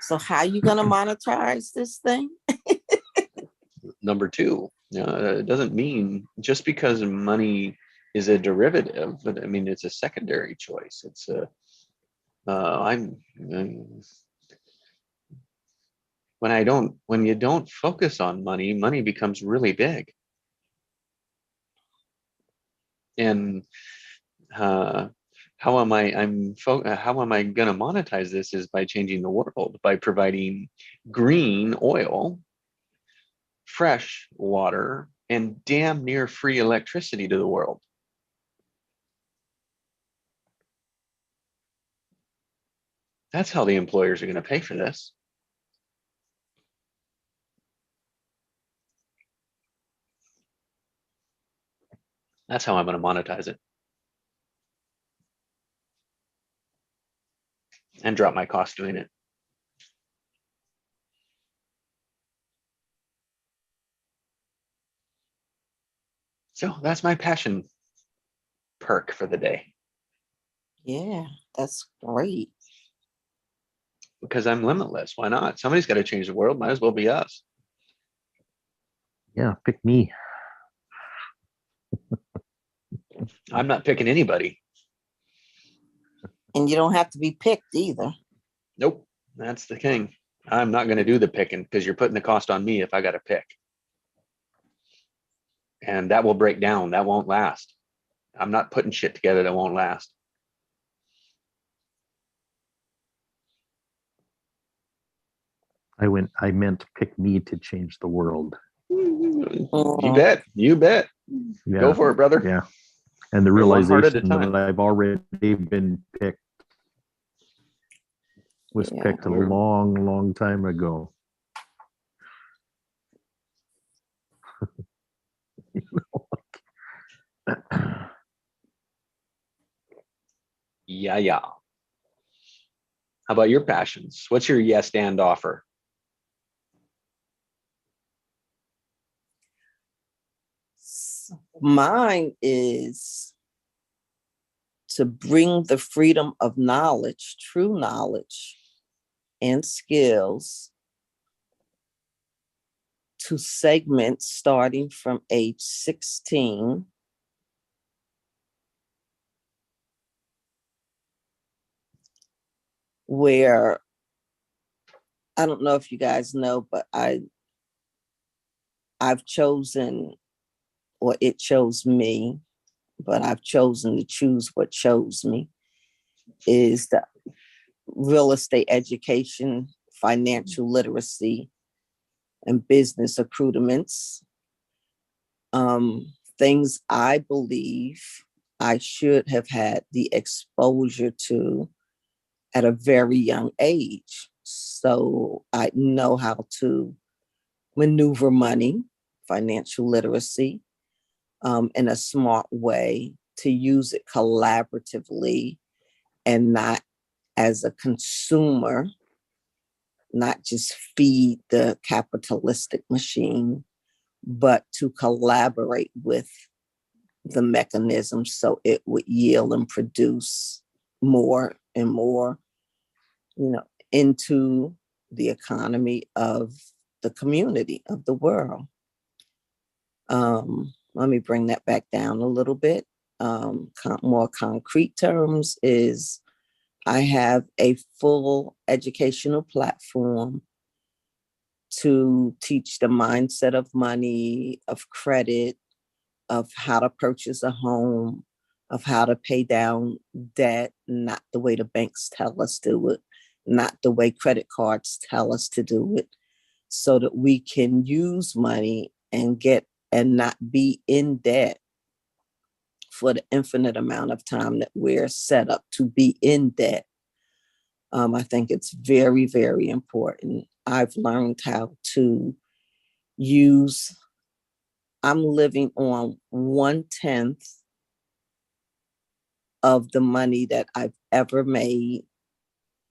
so how you gonna monetize this thing? Number two. It doesn't mean just because money is a derivative, but I mean, it's a secondary choice. It's a, when you don't focus on money, money becomes really big. And how am I going to monetize this is by changing the world, by providing green oil, fresh water, and damn near free electricity to the world. That's how the employers are going to pay for this. That's how I'm going to monetize it. And drop my cost doing it. So that's my passion perk for the day. Yeah, that's great. Because I'm limitless. Why not? Somebody's got to change the world. Might as well be us. Yeah, pick me. I'm not picking anybody. And you don't have to be picked either. Nope. That's the thing. I'm not going to do the picking because you're putting the cost on me if I got to pick. And that will break down. That won't last. I'm not putting shit together that won't last. I meant pick me to change the world. You bet. You bet. Yeah. Go for it, brother. Yeah. And the One heart at a realization time. that I've already been picked. Was Yeah. picked a long time ago. Yeah, yeah. How about your passions? What's your yes and offer? Mine is to bring the freedom of knowledge, true knowledge and skills to segments starting from age 16 where I don't know if you guys know, but I've chosen, or it chose me, but I've chosen to choose what chose me, is the real estate education, financial literacy, and business accoutrements. Things I believe I should have had the exposure to at a very young age. So I know how to maneuver money, financial literacy, in a smart way, to use it collaboratively and not as a consumer, not just feed the capitalistic machine, but to collaborate with the mechanism so it would yield and produce more and more, into the economy of the community, of the world. Let me bring that back down a little bit. More concrete terms is I have a full educational platform to teach the mindset of money, of credit, of how to purchase a home, of how to pay down debt, not the way the banks tell us to do it, not the way credit cards tell us to do it, so that we can use money and not be in debt for the infinite amount of time that we're set up to be in debt. I think it's very, very important. I've learned how to use, I'm living on 1/10 of the money that I've ever made.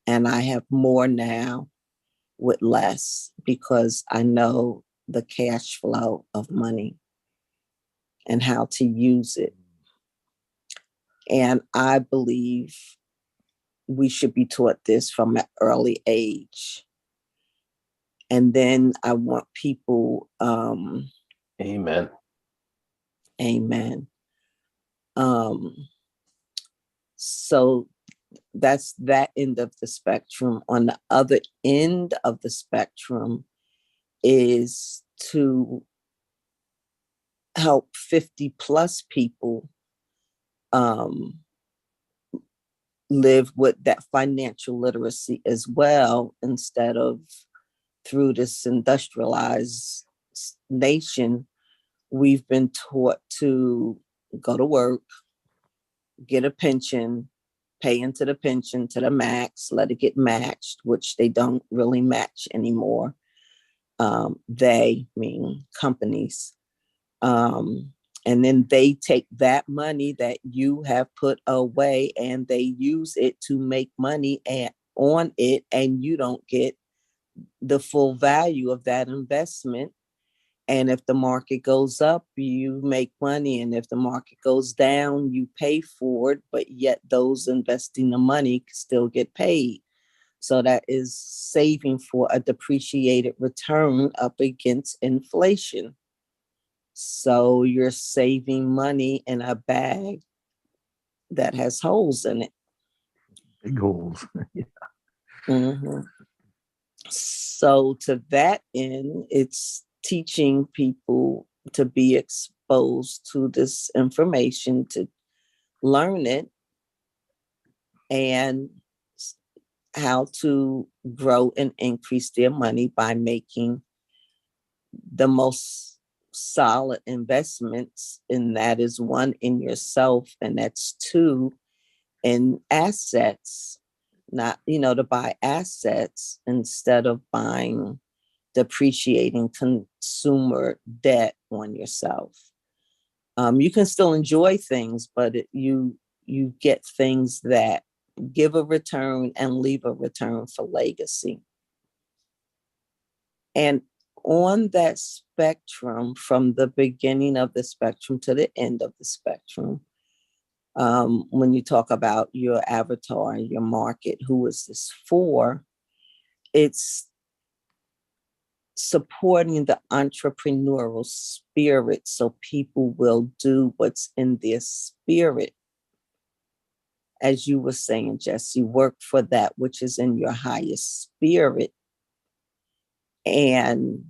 And I have more now with less because I know the cash flow of money and how to use it. And I believe we should be taught this from an early age. And then I want people, Amen. amen. So that's that end of the spectrum. On the other end of the spectrum is to help 50 plus people live with that financial literacy as well, instead of through this industrialized nation, we've been taught to go to work, get a pension, pay into the pension to the max, let it get matched, which they don't really match anymore. They mean companies. And then they take that money that you have put away and they use it to make money on it, and you don't get the full value of that investment. And if the market goes up, you make money. And if the market goes down, you pay for it, but yet those investing the money still get paid. So that is saving for a depreciated return up against inflation. So you're saving money in a bag that has holes in it. Big holes. Mm-hmm. So to that end, it's teaching people to be exposed to this information, to learn it, and how to grow and increase their money by making the most solid investments. And that is one, in yourself, and that's two, in assets not, to buy assets instead of buying depreciating consumer debt on yourself. You can still enjoy things, but you get things that give a return and leave a return for legacy. And on that spectrum, from the beginning of the spectrum to the end of the spectrum, when you talk about your avatar and your market, who is this for? It's supporting the entrepreneurial spirit so people will do what's in their spirit. As you were saying, Jesse, work for that which is in your highest spirit, and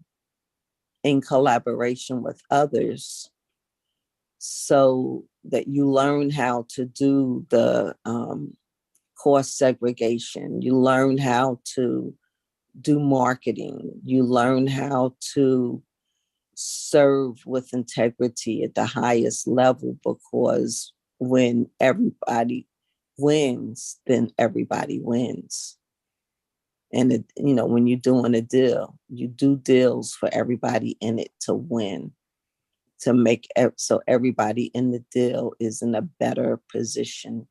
in collaboration with others, so that you learn how to do the cost segregation. You learn how to do marketing. You learn how to serve with integrity at the highest level, because when everybody wins, then everybody wins. And when you're doing a deal, you do deals for everybody in it to win, to make so everybody in the deal is in a better position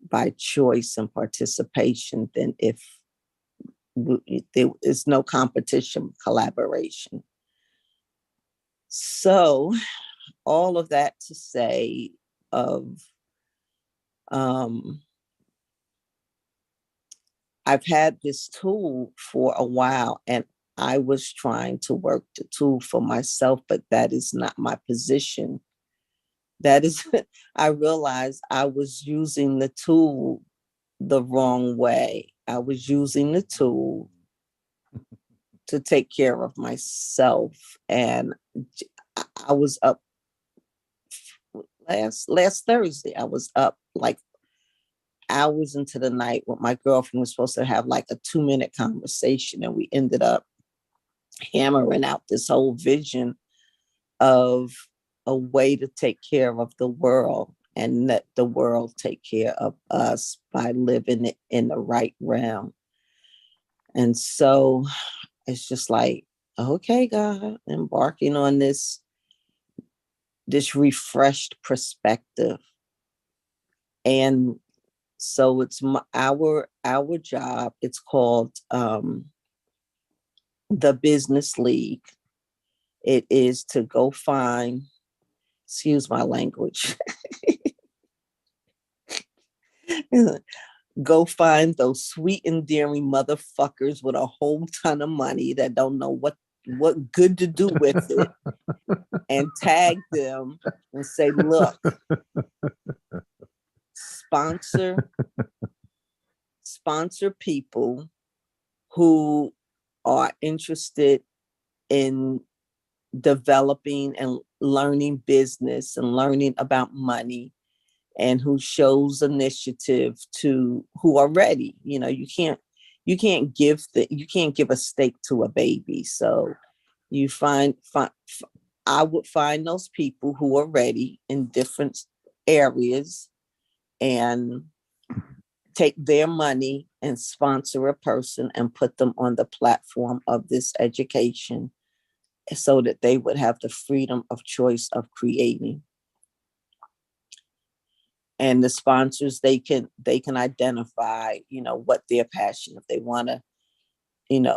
by choice and participation than if there is no competition, collaboration. So all of that to say of I've had this tool for a while, and I was trying to work the tool for myself, but that is not my position. That is, I realized I was using the tool the wrong way. I was using the tool to take care of myself. And I was up last Thursday. I was up like hours into the night with my girlfriend. Was supposed to have like a 2-minute conversation, and we ended up hammering out this whole vision of a way to take care of the world and let the world take care of us by living it in the right realm. And so it's just like, okay, God, embarking on this refreshed perspective. And so it's our job. It's called the Business League. It is to go find, excuse my language, go find those sweet, endearing motherfuckers with a whole ton of money that don't know what good to do with it, and tag them and say, look, sponsor people who are interested in developing and learning business and learning about money, and who shows initiative to who are ready. You can't give a steak to a baby. So you I would find those people who are ready in different areas and take their money and sponsor a person and put them on the platform of this education, so that they would have the freedom of choice of creating. And the sponsors, they can identify, what their passion. If they want to,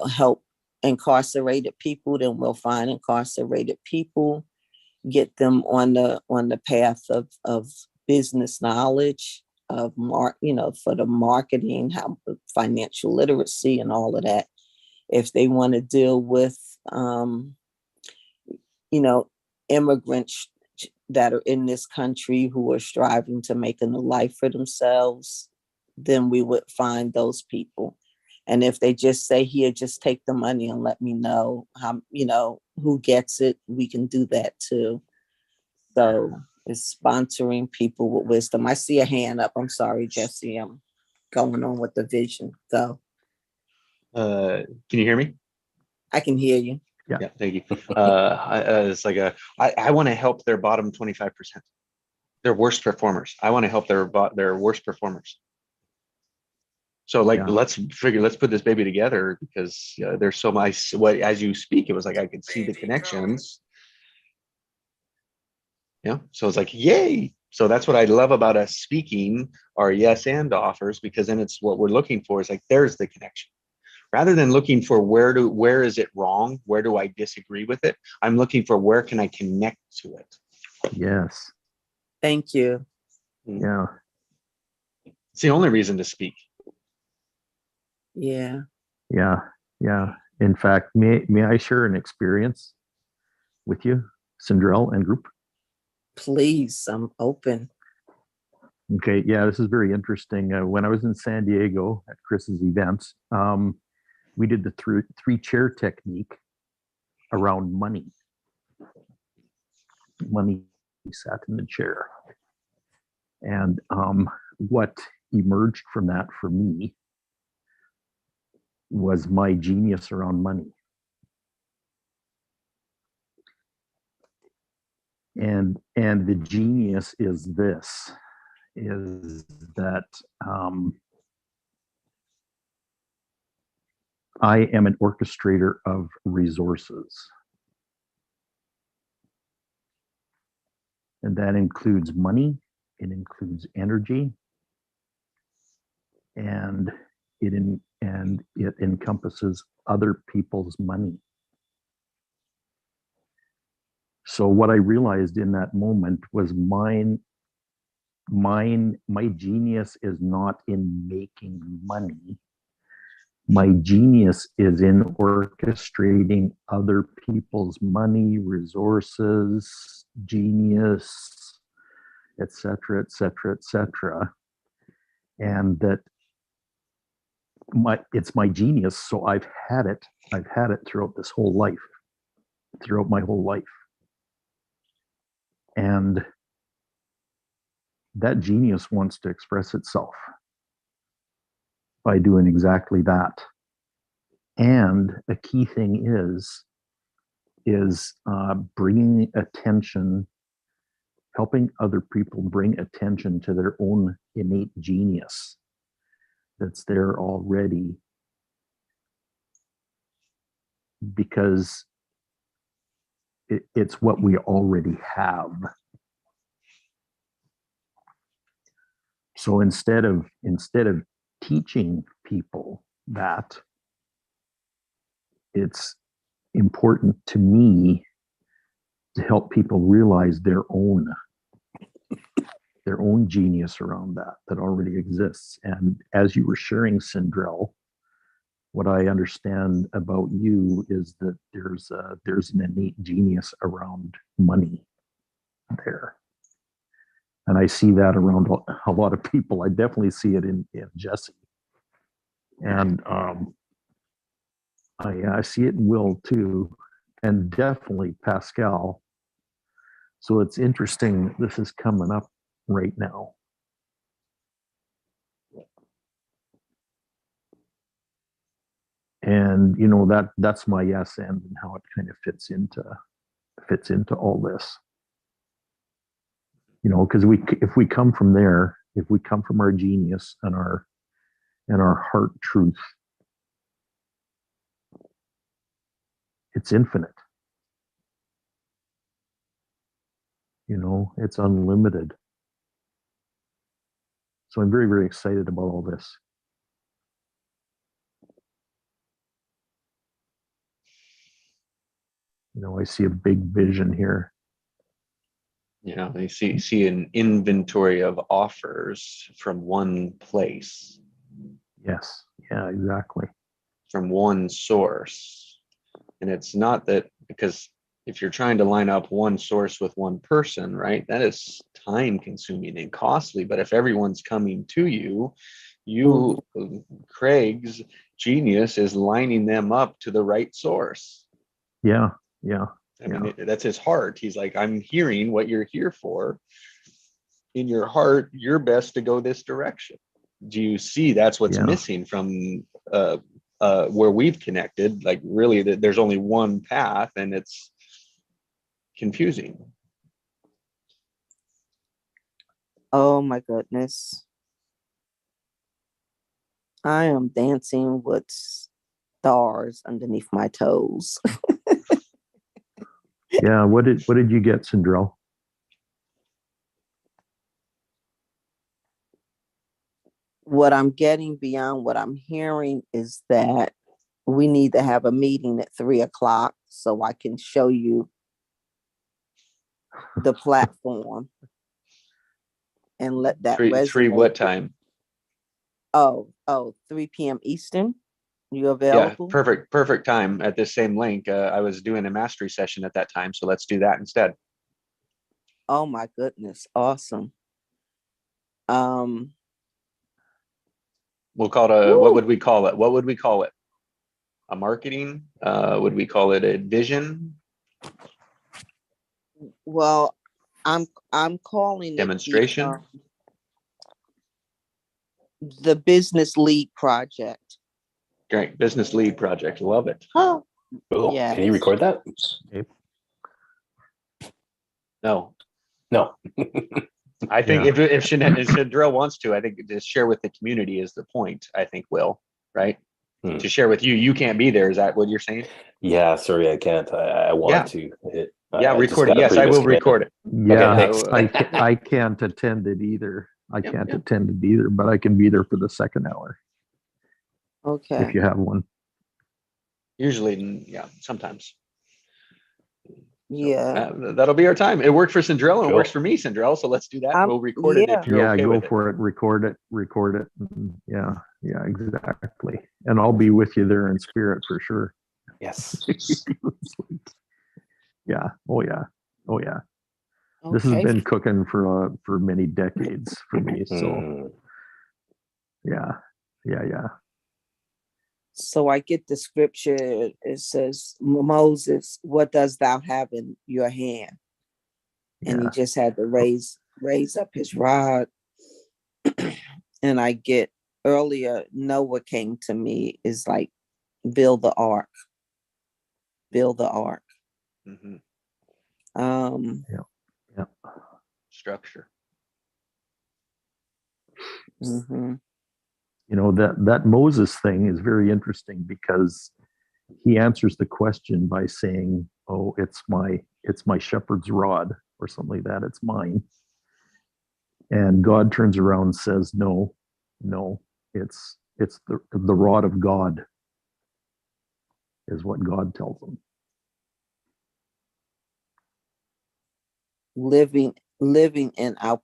help incarcerated people, then we'll find incarcerated people, get them on the path of business knowledge, of for the marketing, how financial literacy and all of that. If they want to deal with immigrants that are in this country who are striving to make a new life for themselves, then we would find those people. And if they just say, here, just take the money and let me know how, who gets it, we can do that too. So it's sponsoring people with wisdom. I see a hand up. I'm sorry, Jesse. I'm going on with the vision. Go. Can you hear me? I can hear you. Yeah, thank you. It's like I want to help their bottom 25%. Their worst performers. I want to help their worst performers. So like, Yeah. let's put this baby together, because there's so much, what, as you speak, it was like, I could see the connections. Yeah. So it's like, yay. So that's what I love about us speaking our yes and offers, because then it's what we're looking for is like, there's the connection. Rather than looking for where is it wrong? Where do I disagree with it? I'm looking for where can I connect to it? Yes. Thank you. Yeah. It's the only reason to speak. Yeah. Yeah. Yeah. In fact, may I share an experience with you, Cinderella and group? Please, I'm open. Okay. Yeah, this is very interesting. When I was in San Diego at Chris's event, we did the three chair technique around money. Money sat in the chair. And what emerged from that for me was my genius around money. And the genius is this, is that I am an orchestrator of resources. And that includes money, it includes energy, and it encompasses other people's money. So what I realized in that moment was my genius is not in making money. My genius is in orchestrating other people's money, resources, genius, etc., etc., etc. And that it's my genius. So I've had it throughout this whole life, throughout my whole life. And that genius wants to express itself by doing exactly that. And a key thing is bringing attention, helping other people bring attention to their own innate genius that's there already, because it's what we already have. So instead of teaching people that, it's important to me to help people realize their own genius around that already exists. And as you were sharing, Sindrell, what I understand about you is that there's an innate genius around money there. And I see that around a lot of people. I definitely see it in Jesse. And I see it in Will too, and definitely Pascal. So it's interesting that this is coming up right now. And that's my yes and how it kind of fits into all this. Because if we come from there, if we come from our genius and our heart truth, it's infinite. It's unlimited. So I'm very, very excited about all this. I see a big vision here. Yeah, they see an inventory of offers from one place. Yes. Yeah, exactly. From one source. And it's not that, because if you're trying to line up one source with one person, right, that is time consuming and costly. But if everyone's coming to you, Craig's genius is lining them up to the right source. Yeah. Yeah. I mean, that's his heart. He's like, I'm hearing what you're here for. In your heart, you're best to go this direction. Do you see that's what's missing from where we've connected? Like, really, there's only one path, and it's confusing. Oh my goodness. I am dancing with stars underneath my toes. Yeah. What did you get, Sindrell? What I'm getting beyond what I'm hearing is that we need to have a meeting at 3 o'clock so I can show you the platform and let that Three resonate. what time? Oh, 3 p.m. Eastern. You Yeah, available? perfect time at this same link. I was doing a mastery session at that time, so let's do that instead. Oh my goodness. Awesome. We'll call it a, what would we call it? What would we call it? A marketing? Would we call it a vision? Well, I'm calling it Demonstration? the business lead project. Great. Business lead project. Love it. Oh, Yes. can you record that? No. No. I think Yeah. if Chanel wants to, I think just share with the community is the point, I think, Will, right? To share with you, you can't be there. Is that what you're saying? Yeah, sorry, I can't. I want to. Record it. Yes, I will record it. Yeah. thanks. I can't attend it either. I Yep, can't yep. attend it either, but I can be there for the second hour Okay. if you have one. Usually, yeah, sometimes. Yeah. That'll be our time. It worked for Cinderella and it Cool. works for me, Cinderella. So let's do that. We'll record it if you're Yeah, okay go with it. for it. Record it. Yeah, exactly. And I'll be with you there in spirit for sure. Yes. Yeah. Oh yeah. This has Okay. been cooking for many decades for me. So yeah. So I get the scripture. It says, Moses, what does thou have in your hand? And he just had to raise up his rod. And I get earlier, Noah came to me, is like, build the ark. Mhm. Yeah. Structure. Mhm. You know, that Moses thing is very interesting because he answers the question by saying, "Oh, it's my shepherd's rod," or something like that. It's mine. And God turns around and says, "No, it's the rod of God," is what God tells him. Living in our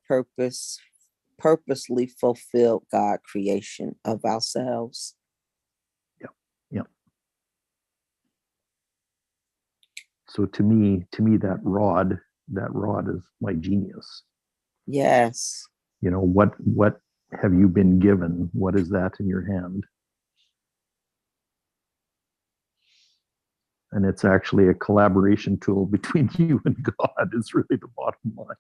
purposely fulfilled God creation of ourselves. Yep. So to me, that rod is my genius. Yes. You know, what have you been given? What is that in your hand? And it's actually a collaboration tool between you and God is really the bottom line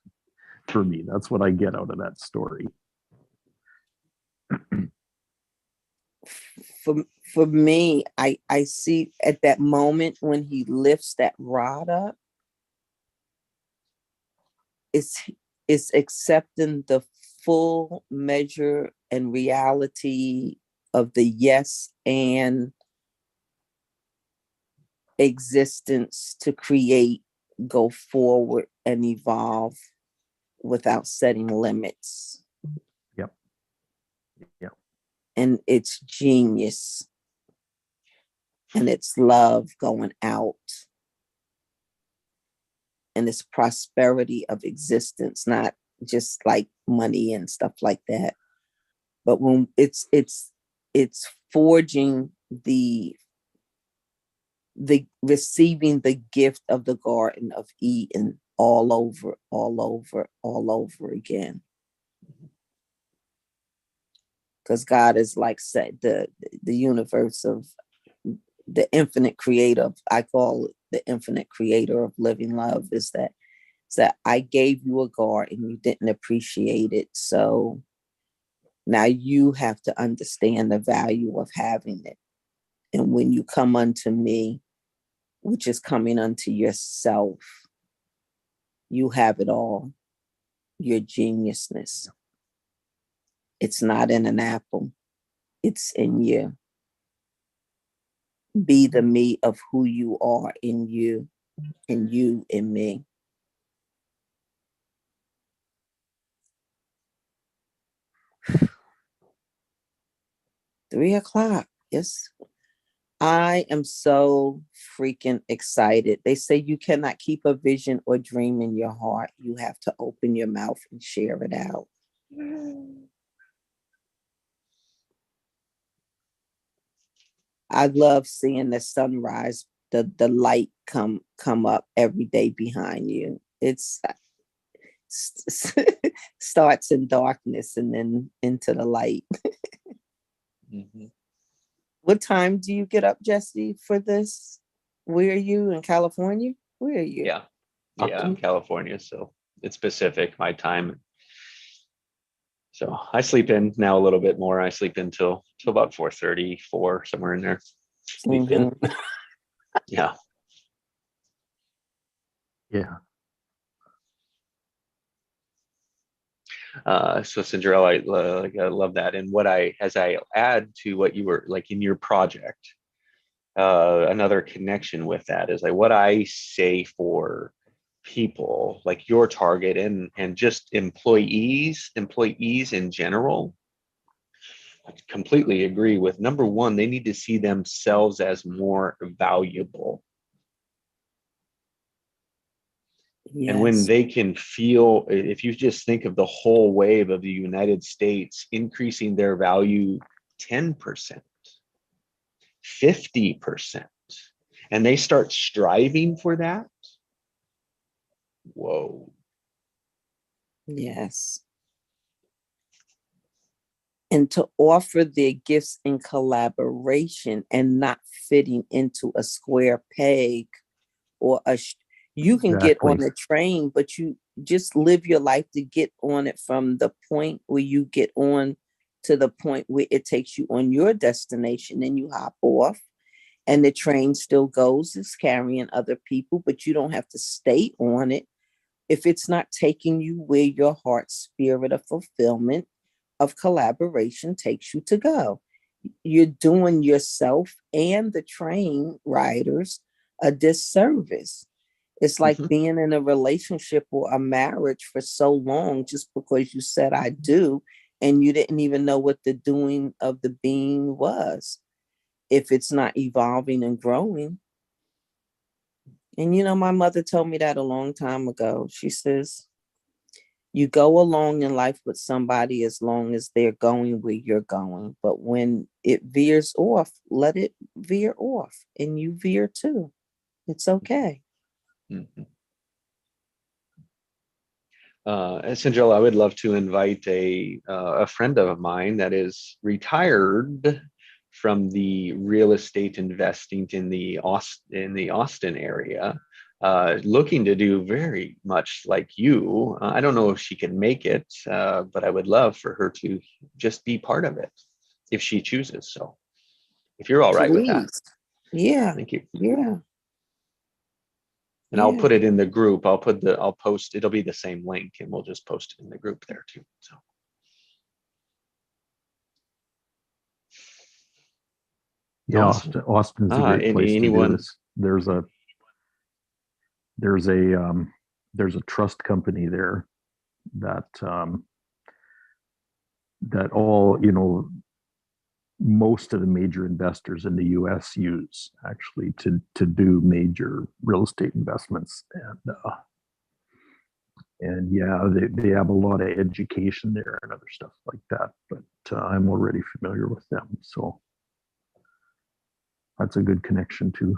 for me. That's what I get out of that story. For me, I see at that moment when he lifts that rod up, it's accepting the full measure and reality of the yes and existence to create, go forward, and evolve without setting limits. Yep. And it's genius. And it's love going out. And it's prosperity of existence, not just like money and stuff like that. But when it's forging the receiving the gift of the Garden of Eden all over again. Because God is like said the universe of the infinite creator. I call it the infinite creator of living love. Is that I gave you a garden, you didn't appreciate it, so now you have to understand the value of having it. And when you come unto me, which is coming unto yourself, you have it all. Your geniusness. It's not in an apple. It's in you. Be the me of who you are in you, and you in me. $3:00. Yes. I am so freaking excited. They say you cannot keep a vision or dream in your heart. You have to open your mouth and share it out. I love seeing the sunrise, the light come up every day behind you. It's starts in darkness and then into the light. Mhm. What time do you get up, Jesse, for this? Where are you, in California? Where are you? Yeah. Yeah, I'm California, so it's Pacific, my time. So I sleep in now a little bit more. I sleep in till about 4:30, 4, somewhere in there. Sleep in. Mhm. Yeah. Yeah. So Cinderella, I love that. And as I add to what you were like in your project, another connection with that is like what I say for people like your target and just employees in general. I completely agree with number one, they need to see themselves as more valuable. And when Yes. they can feel, if you just think of the whole wave of the United States increasing their value 10%, 50%, and they start striving for that, whoa. Yes. And to offer their gifts in collaboration and not fitting into a square peg or you can get Exactly. on a train, but you just live your life to get on it from the point where you get on to the point where it takes you on your destination, and you hop off and the train still goes, it's carrying other people, but you don't have to stay on it if it's not taking you where your heart spirit of fulfillment of collaboration takes you to go. You're doing yourself and the train riders a disservice. It's like Mhm. being in a relationship or a marriage for so long just because you said I do, and you didn't even know what the doing of the being was if it's not evolving and growing. And my mother told me that a long time ago. She says, you go along in life with somebody as long as they're going where you're going. But when it veers off, let it veer off and you veer too. It's okay. Mhm. Cinderella, I would love to invite a friend of mine that is retired from the real estate investing in the Austin area, looking to do very much like you. I don't know if she can make it, but I would love for her to just be part of it if she chooses. So, if you're all right with that, Please. Yeah. thank you. Yeah. And I'll Yeah. put it in the group. I'll post, it'll be the same link and we'll just post it in the group there too. So. Yeah. Awesome. Austin's a great place to do Anyone? this. There's a trust company there that that all most of the major investors in the US use actually to do major real estate investments. And yeah, they have a lot of education there and other stuff like that, but I'm already familiar with them, so that's a good connection too.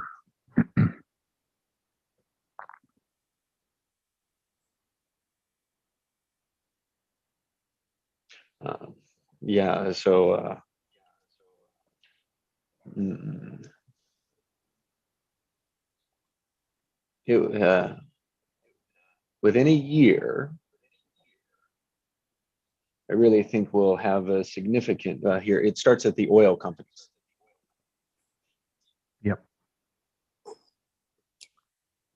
Uh, yeah, so mm, within a year, I really think we'll have a significant here. It starts at the oil companies. Yep.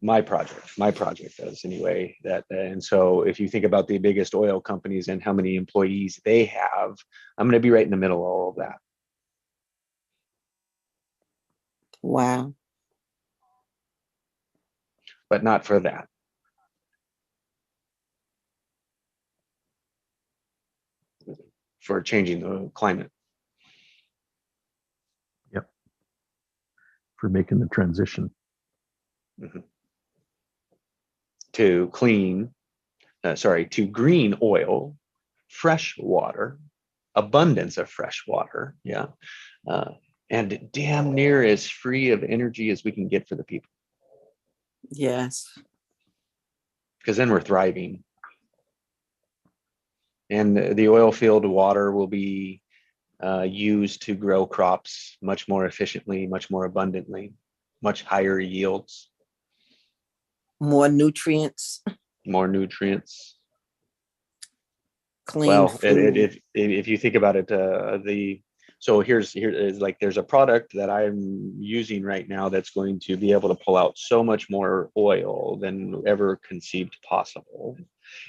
My project does anyway. And so if you think about the biggest oil companies and how many employees they have, I'm going to be right in the middle of all of that. Wow. but not for that. For changing the climate. Yep. For making the transition. To to green oil, fresh water, abundance of fresh water, yeah, and damn near as free of energy as we can get for the people. Yes. Because then we're thriving. And the oil field water will be used to grow crops much more efficiently, much more abundantly, much higher yields. More nutrients. More nutrients. Clean Well, food. if you think about it, there's a product that I'm using right now that's going to be able to pull out so much more oil than ever conceived possible.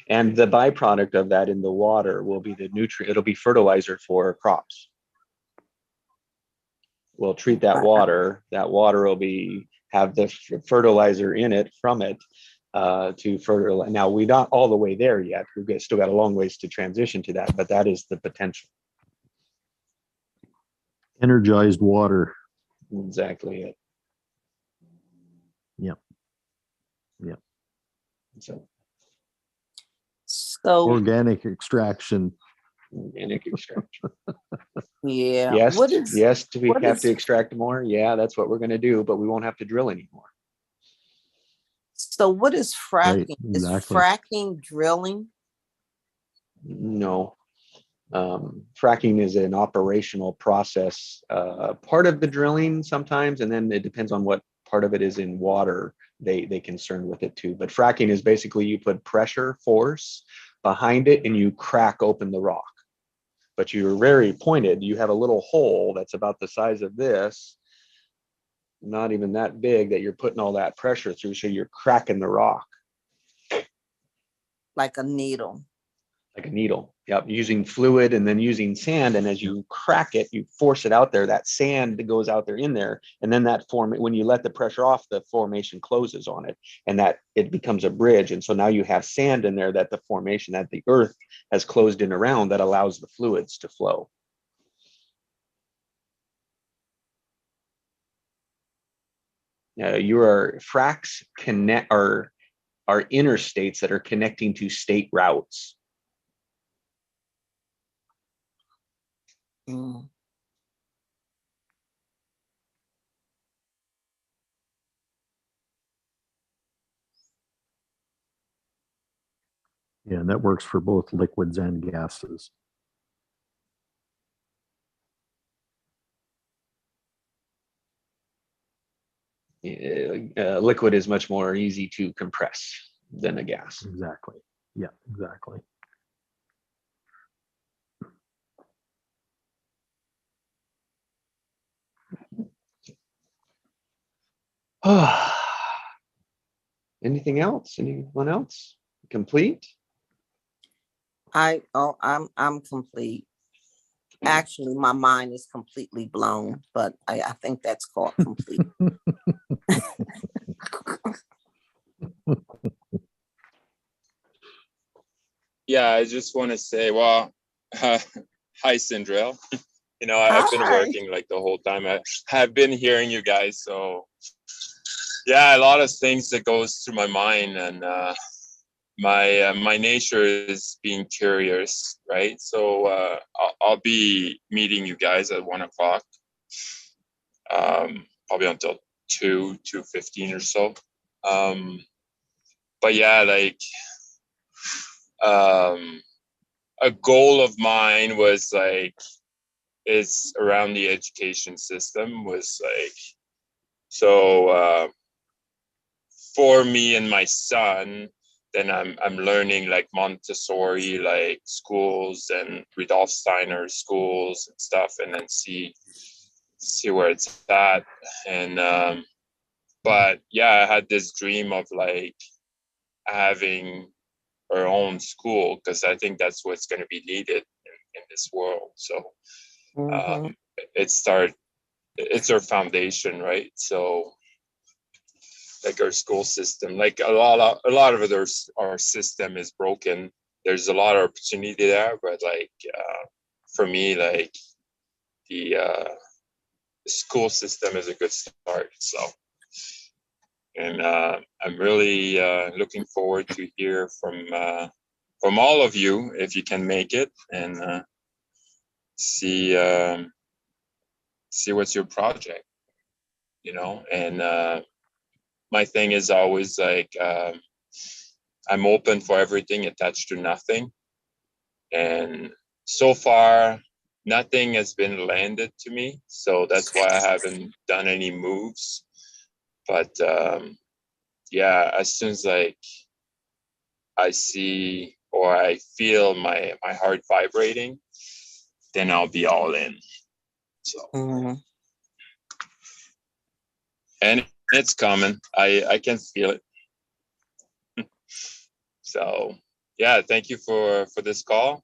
And the byproduct of that in the water will be the nutrient, it'll be fertilizer for crops. We'll treat that water will have the fertilizer in it from it to fertilize. Now, we're not all the way there yet. We've still got a long ways to transition to that, but that is the potential. Energized water. Exactly it. Yep. Yep. So organic extraction. Organic extraction. Yeah. Yes. What is, yes. Do we what have is- to extract more? Yeah, that's what we're going to do, but we won't have to drill anymore. So what is fracking? Right, Is exactly. fracking drilling? No. Fracking is an operational process, part of the drilling sometimes, and then it depends on what part of it is in water they concerned with it too. But fracking is basically you put pressure, force behind it, and you crack open the rock. But you're very pointed. You have a little hole that's about the size of this, not even that big, that you're putting all that pressure through. So you're cracking the rock. Like a needle. Like a needle. Yep. Using fluid and then using sand. And as you crack it, you force it out there. That sand goes out there in there. And then when you let the pressure off, the formation closes on it. And that it becomes a bridge. And so now you have sand in there that the earth has closed in around that allows the fluids to flow. Fracks are interstates that are connecting to state routes. Mm. Yeah, and that works for both liquids and gases. Liquid is much more easy to compress than a gas. Exactly. Yeah, exactly. Anything else? Anyone else? Complete? I'm complete. Actually, my mind is completely blown, but I think that's called complete. Yeah, I just want to say, well, hi, Sindrell. I've been Hi. working like the whole time. I have been hearing you guys, so yeah, a lot of things that goes through my mind, and my nature is being curious, right? So I'll be meeting you guys at 1:00, probably until 2:15 or so. But yeah, like a goal of mine was is around the education system, was so for me and my son, then I'm learning like Montessori like schools and Rudolf Steiner schools and stuff, and then see where it's at. And but yeah, I had this dream of like having our own school, because I think that's what's going to be needed in this world. So Mhm. it's our foundation, right? So like our school system, like a lot of our system is broken. There's a lot of opportunity there, but like for me, like the school system is a good start. So, and I'm really looking forward to hear from all of you if you can make it, and see what's your project, you know. And my thing is always like I'm open for everything attached to nothing, and so far nothing has been landed to me, so that's why I haven't done any moves. But yeah, as soon as like I see or I feel my heart vibrating, then I'll be all in. So and it's coming. I can feel it. So yeah, thank you for this call.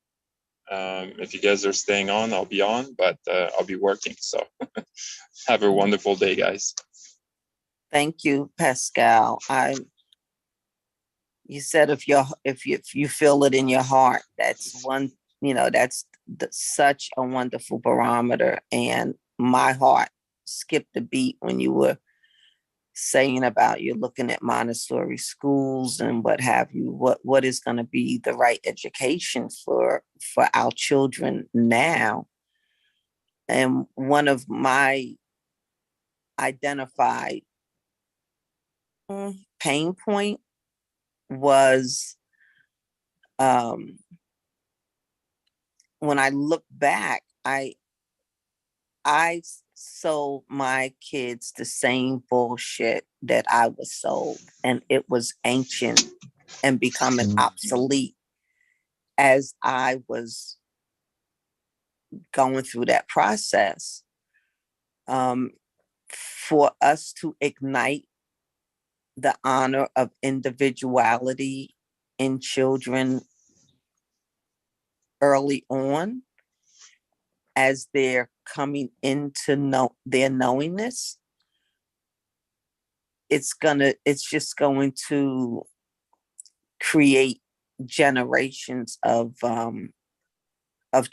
If you guys are staying on, I'll be on, but I'll be working. So have a wonderful day, guys. Thank you, Pascal. You said if you feel it in your heart, that's one, that's such a wonderful barometer. And my heart skipped a beat when you were saying about you're looking at Montessori schools and what have you. What is going to be the right education for our children now? And one of my identified pain point was when I look back, I sold my kids the same bullshit that I was sold, and it was ancient and becoming obsolete as I was going through that process. For us to ignite the honor of individuality in children early on as they're coming into their knowingness, it's just going to create generations of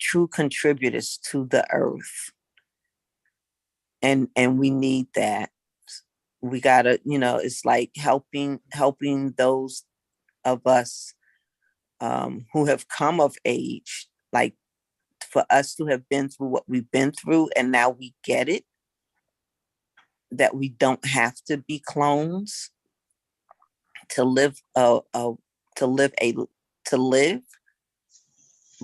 true contributors to the earth. And we need that. We gotta, it's like helping those of us who have come of age, like for us to have been through what we've been through, and now we get it, that we don't have to be clones to live,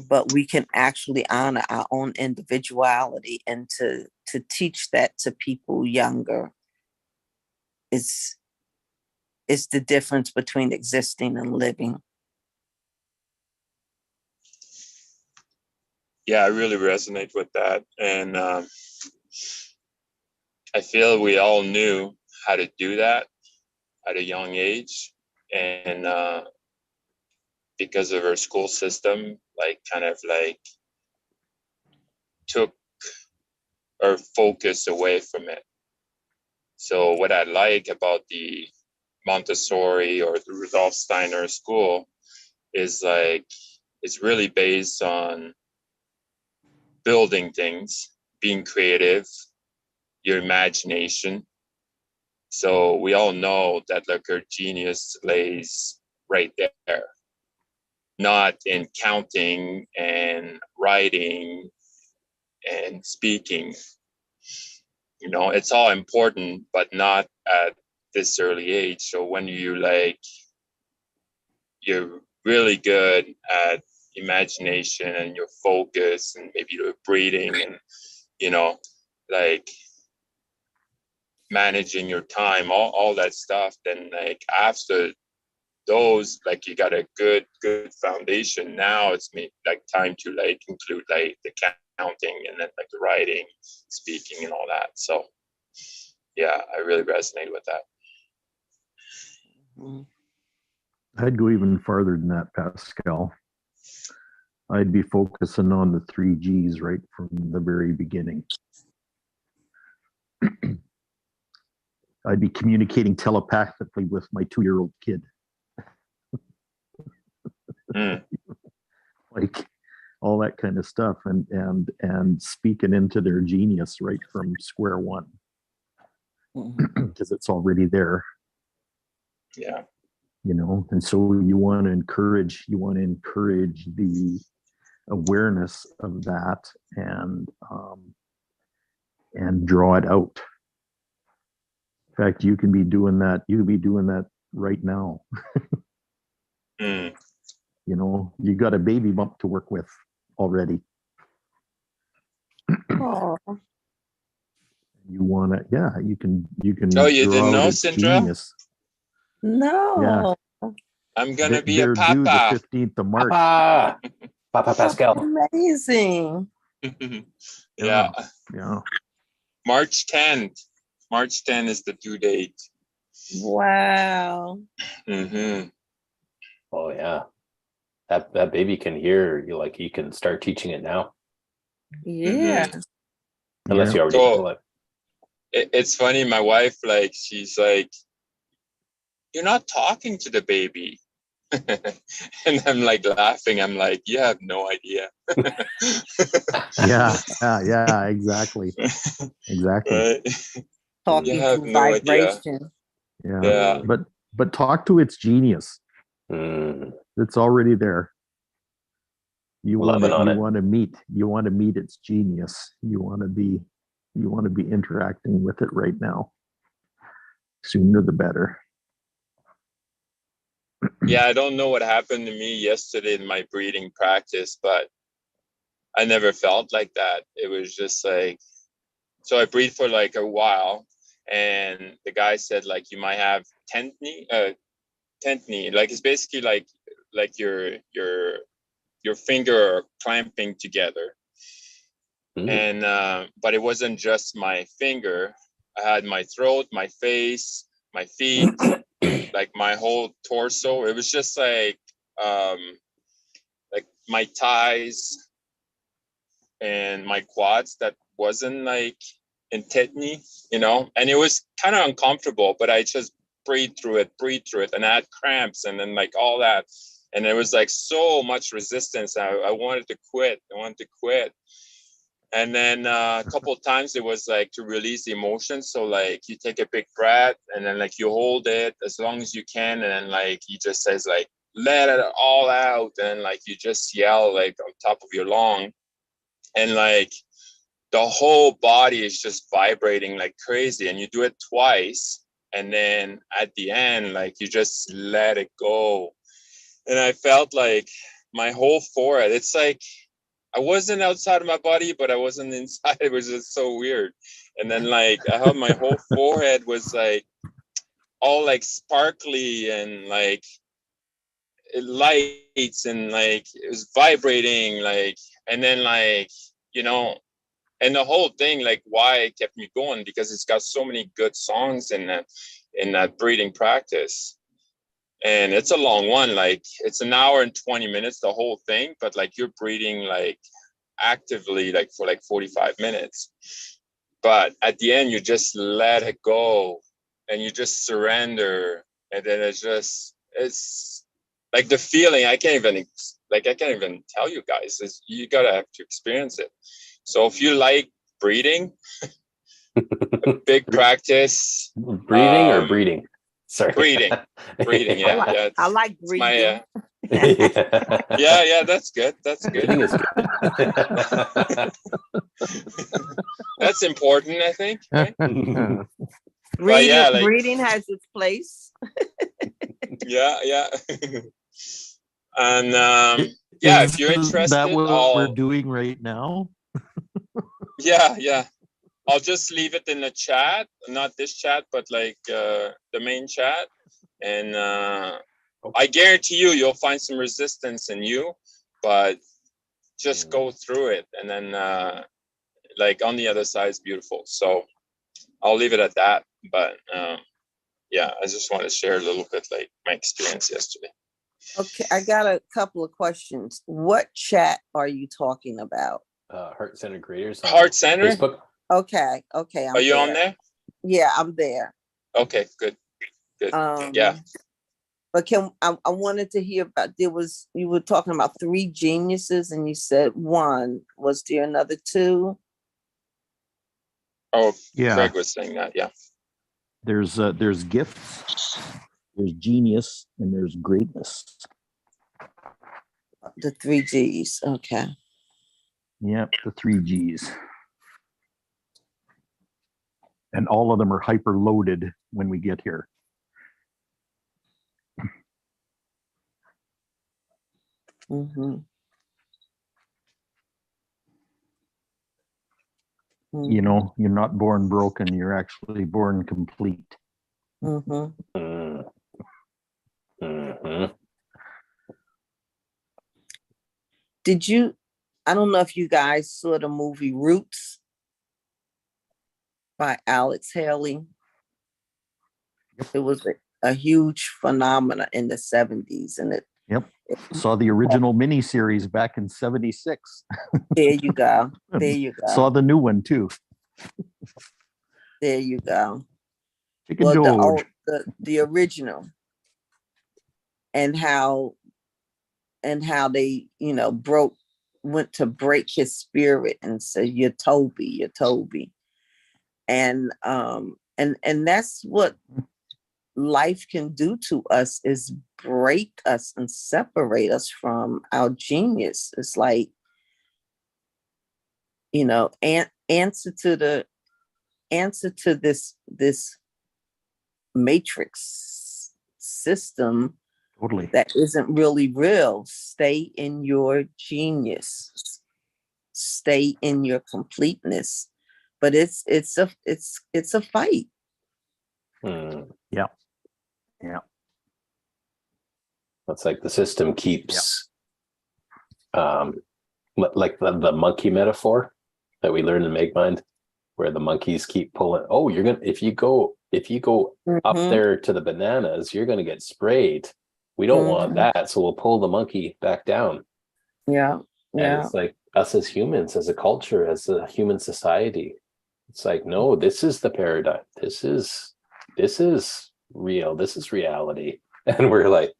but we can actually honor our own individuality, and to teach that to people younger. It's the difference between existing and living. Yeah, I really resonate with that. And I feel we all knew how to do that at a young age. And because of our school system, like kind of like took our focus away from it. So what I like about the Montessori or the Rudolf Steiner school is like, it's really based on building things, being creative, your imagination. So we all know that like our genius lays right there, not in counting and writing and speaking. It's all important, but not at this early age. So when you're really good at imagination and your focus and maybe your breathing and, like managing your time, all that stuff, then like after those, like you got a good foundation. Now it's like time to like include like the counting and then like the writing, speaking and all that. So yeah, I really resonate with that. I'd go even farther than that, Pascal. I'd be focusing on the 3 Gs right from the very beginning. I'd be communicating telepathically with my 2-year-old kid. Mm. Like all that kind of stuff, and speaking into their genius right from square one, because it's already there. Yeah. And so you want to encourage the awareness of that, and draw it out. In fact, you can be doing that. You could be doing that right now. Mm. You got a baby bump to work with already. Oh, You want to, you can Oh, you draw didn't out know, its Sindra? genius. no. I'm gonna be a They're due the papa. 15th of March. Papa, Papa That's Pascal. amazing. Yeah. Yeah. March 10th. March 10th is the due date. Wow. Mm-hmm. Oh yeah, that baby can hear you. Like you can start teaching it now, Yeah. unless you already So like. it's funny. My wife, like, she's like, "You're not talking to the baby," and I'm like laughing. I'm like, "You have no idea." Yeah, exactly. Right? You Talking have through no idea. vibration. Yeah. But talk to its genius. Mm, It's already there. You want Loving on it. to meet its genius. You want to be interacting with it right now. Sooner the better. Yeah, I don't know what happened to me yesterday in my breathing practice, but I never felt like that. It was just like, so I breathed for like a while, and the guy said like you might have tentany, like it's basically like your finger are clamping together, and but it wasn't just my finger. I had my throat, my face, my feet, like my whole torso. It was just like my thighs and my quads that wasn't like in tetany, and it was kind of uncomfortable, but I just breathe through it, and I had cramps and then like all that. And there was like so much resistance. I wanted to quit. And then a couple of times it was like to release the emotion. So like you take a big breath and then like you hold it as long as you can. And then like he just says like, let it all out. And like you just yell like on top of your lung. And like the whole body is just vibrating like crazy. And you do it twice. And then at the end, like you just let it go. And I felt like my whole forehead, it's like I wasn't outside of my body, but I wasn't inside. It was just so weird. And then like I had my whole forehead was like all like sparkly and like lights and like it was vibrating like, and then like, and the whole thing, like why it kept me going, because it's got so many good songs in that breathing practice. And it's a long one, like it's an hour and 20 minutes, the whole thing, but like you're breathing like actively like for like 45 minutes. But at the end, you just let it go and you just surrender. And then it's like the feeling, I can't even tell you guys. You gotta have to experience it. So if you like breathing, a big practice. Breathing or breeding? Sorry. Breathing. Yeah. I like It's my, breathing. yeah, that's good. Breathing is good. That's important, I think. Right? Breathing, like, breathing has its place. yeah. And if you're interested, is that what we're doing right now? Yeah. I'll just leave it in the chat, not this chat, but like the main chat. And I guarantee you'll find some resistance in you, but just go through it. And then like on the other side is beautiful. So I'll leave it at that. But I just want to share a little bit like my experience yesterday. Okay, I got a couple of questions. What chat are you talking about? Heart Center Creators. Heart Center? Facebook. Okay, I'm Are you on there. there? Yeah, I'm there. Okay, good. Yeah. But I wanted to hear about, you were talking about three geniuses and you said one. Was there another two? Oh, Yeah. Craig was saying that. Yeah. There's gifts, there's genius, and there's greatness. The three G's. Okay. Yep, the three G's. And all of them are hyper loaded when we get here. Mm-hmm. You know, you're not born broken, you're actually born complete. Mm-hmm. Mm-hmm. Did you, I don't know if you guys saw the movie Roots by Alex Haley. It was a huge phenomenon in the 70s. And Yep. Saw the original miniseries back in '76. there you go. There you go. Saw the new one too. There you go. Chicken Well, George. the original, and how they, went to break his spirit and said, you're Toby. And that's what life can do to us, is break us and separate us from our genius. It's like, answer to this matrix system Totally. that isn't really real. Stay in your genius, stay in your completeness. But it's a fight. Yeah. It's like the system keeps, like the monkey metaphor that we learned in MegMind, where the monkeys keep pulling. Oh, if you go up there to the bananas, you're gonna get sprayed. We don't want that, so we'll pull the monkey back down. Yeah. And it's like us as humans, as a culture, as a human society. It's like, no, this is the paradigm. This is real. This is reality. And we're like,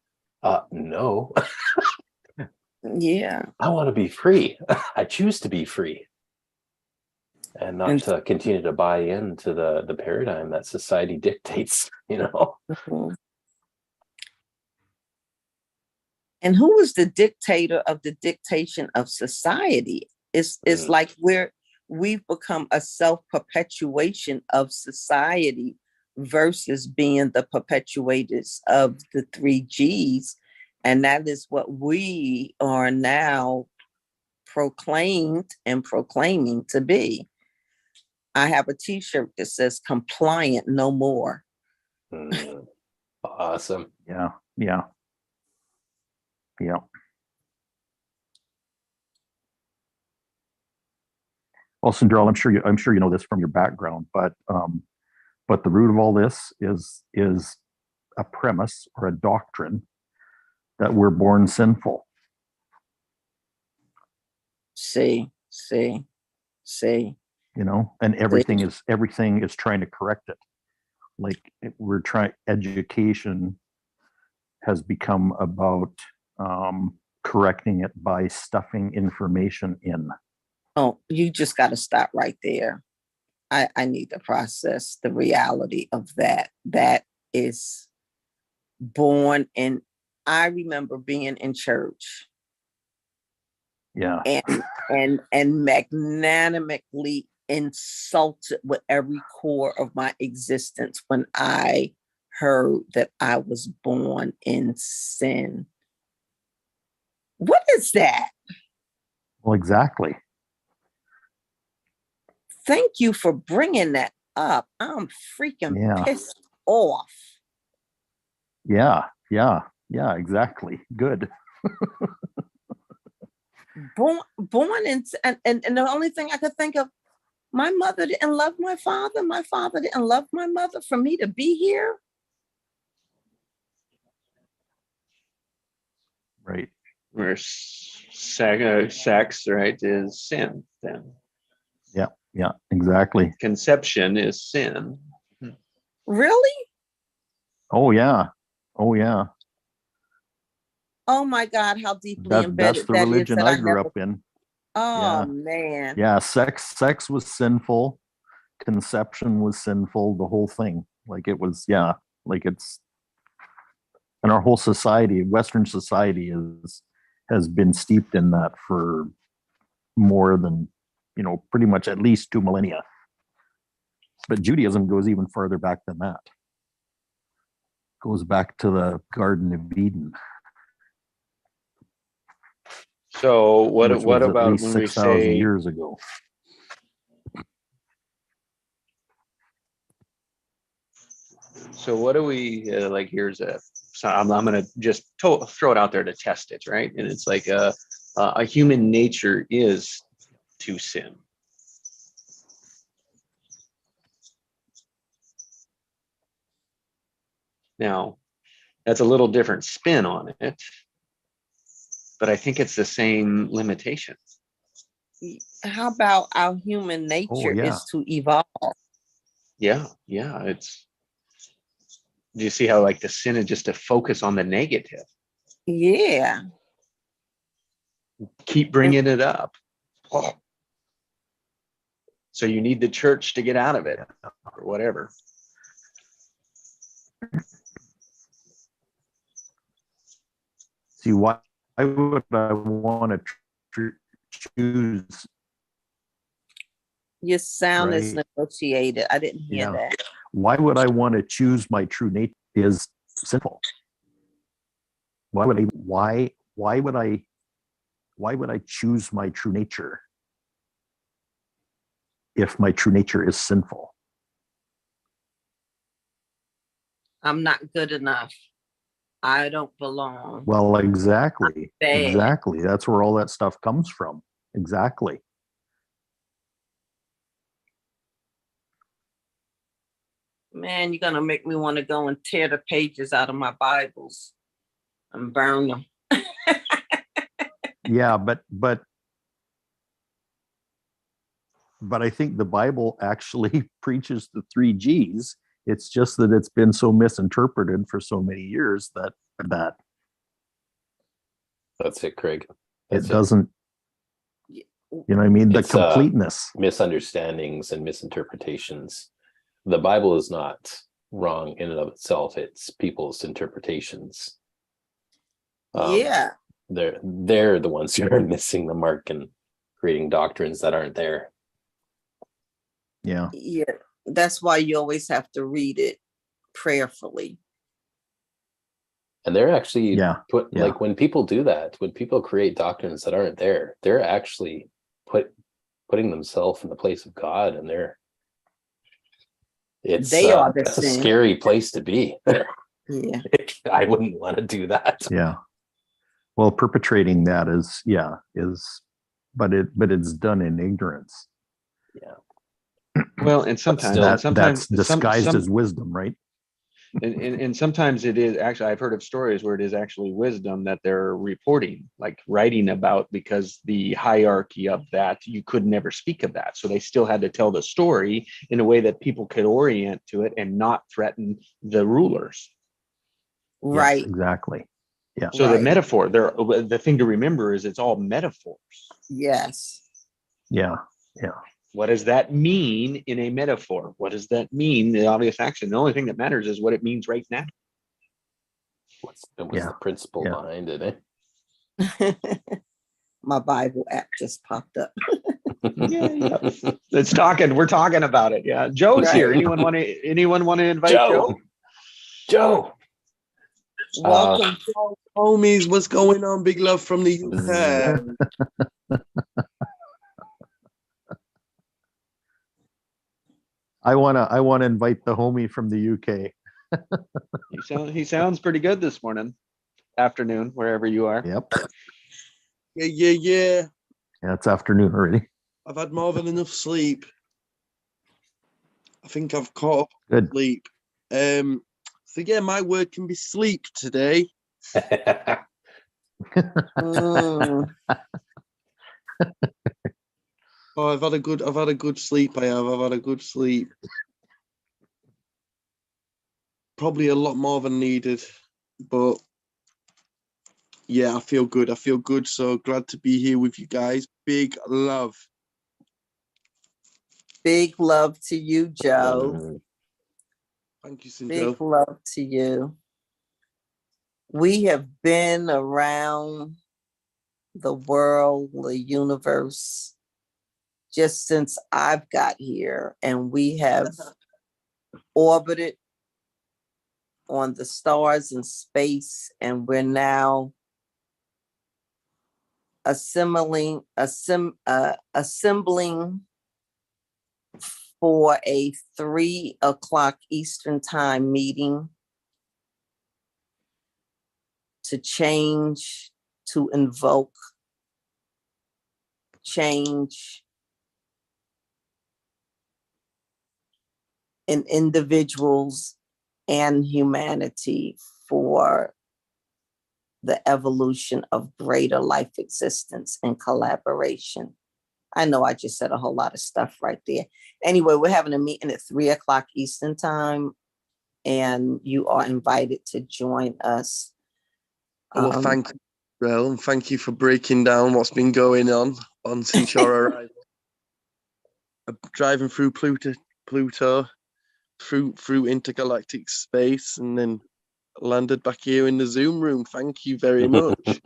no. Yeah. I want to be free. I choose to be free. And not to continue to buy into the paradigm that society dictates, Mhm. And who is the dictator of the dictation of society? It's like we've become a self-perpetuation of society versus being the perpetuators of the three G's. And that is what we are now proclaimed and proclaiming to be. I have a t-shirt that says compliant no more. Awesome. Yeah. Well, Cinderella, I'm sure you know this from your background, but the root of all this is a premise or a doctrine that we're born sinful. See. And everything is trying to correct it. Like education has become about correcting it by stuffing information in. Oh, you just got to stop right there. I need to process the reality of that. That is born in, I remember being in church. Yeah. And magnanimously insulted with every core of my existence when I heard that I was born in sin. What is that? Well, exactly. Thank you for bringing that up. I'm freaking pissed off. Yeah, exactly. Good. Born in, and the only thing I could think of, my mother didn't love my father. My father didn't love my mother. For me to be here. Right. Where sex, right, is sin then. Yeah. Yeah, exactly. Conception is sin. Really? Oh yeah. Oh yeah. Oh my God, how deeply That's embedded the that is religion that I I grew never. up in. Oh Yeah. man. Yeah, sex was sinful, conception was sinful, the whole thing. Like it was, yeah, like it's, and our whole society, Western society has been steeped in that for more than, pretty much at least 2 millennia. But Judaism goes even farther back than that. Goes back to the Garden of Eden. So what which was at about least when we 6,000 say years ago? So what do we like? Here's a. So I'm gonna just throw it out there to test it, right? And it's like a human nature is to sin. Now, that's a little different spin on it, but I think it's the same limitation. How about our human Oh nature yeah. is to evolve? Yeah, it's. Do you see how like the sin is just to focus on the negative? Yeah. Keep bringing it up. Oh. So you need the church to get out of it or whatever. See, why would I want to choose? Your sound is Right. negotiated. I didn't hear Yeah. that. Why would I want to choose my true nature is sinful. Why would I choose my true nature if my true nature is sinful? I'm not good enough. I don't belong. Well, exactly. Bad. Exactly. That's where all that stuff comes from. Exactly. Man, you're gonna make me want to go and tear the pages out of my Bibles and burn them. Yeah, but I think the Bible actually preaches the 3 Gs. It's just that it's been so misinterpreted for so many years that That's it, Craig. it That's it. doesn't, you know what I mean? The It's, completeness. Misunderstandings and misinterpretations. The Bible is not wrong in and of itself. It's people's interpretations. Yeah. They're the ones who are missing the mark and creating doctrines that aren't there. Yeah. Yeah. That's why you always have to read it prayerfully. And they're actually Yeah. like when people do that, when people create doctrines that aren't there, they're actually putting themselves in the place of God, and it's a scary place to be. Yeah. I wouldn't want to do that. Yeah. Well, perpetrating that but it's done in ignorance. Yeah. Well, and sometimes that's disguised as wisdom, right? And sometimes it is actually, I've heard of stories where it is actually wisdom that they're reporting, like writing about, because the hierarchy of that, you could never speak of that. So they still had to tell the story in a way that people could orient to it and not threaten the rulers. Right. Yes, exactly. Yeah. So the metaphor, the thing to remember is it's all metaphors. Yes. Yeah. Yeah. What does that mean in a metaphor? What does that mean? The obvious action. The only thing that matters is what it means right now. What's the principle behind it? My Bible app just popped up. Yeah. It's talking. We're talking about it. Yeah. Joe's here. Anyone want to invite Joe? Joe. Welcome, homies. What's going on? Big love from the UK. I wanna invite the homie from the UK. He sounds pretty good this morning, afternoon, wherever you are. Yep. Yeah. Yeah, it's afternoon already. I've had more than enough sleep. I think I've caught up Good. sleep. So yeah, my word can be sleep today. But Oh, I've had a good sleep. I've had a good sleep. Probably a lot more than needed, but yeah, I feel good. I feel good. So glad to be here with you guys. Big love. Big love to you, Joe. Thank you, Big Cinderella. love to you. We have been around the world, the universe, just since I've got here, and we have orbited on the stars and space, and we're now assembling for a 3:00 Eastern time meeting to change, to invoke change in individuals and humanity for the evolution of greater life existence and collaboration. I know I just said a whole lot of stuff right there. Anyway, we're having a meeting at 3:00 Eastern time, and you are invited to join us. Well, thank you, Rel, and thank you for breaking down what's been going on since your arrival. Driving through Pluto, through intergalactic space, and then landed back here in the Zoom room. Thank you very much.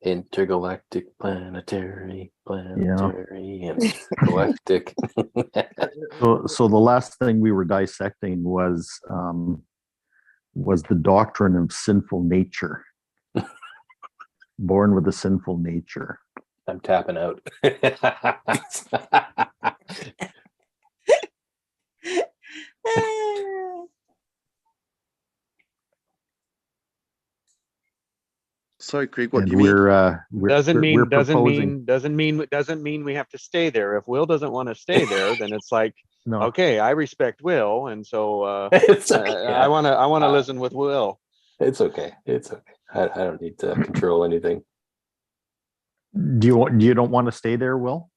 Intergalactic, planetary, intergalactic. So the last thing we were dissecting was the doctrine of sinful nature. Born with a sinful nature. I'm tapping out. Sorry, Craig. What And do you mean? Doesn't proposing. mean we have to stay there. If Will doesn't want to stay there, then it's like, No. okay, I respect Will, and so It's okay. I want to listen with Will. It's okay. It's okay. I don't need to control anything. Do you don't want to stay there, Will?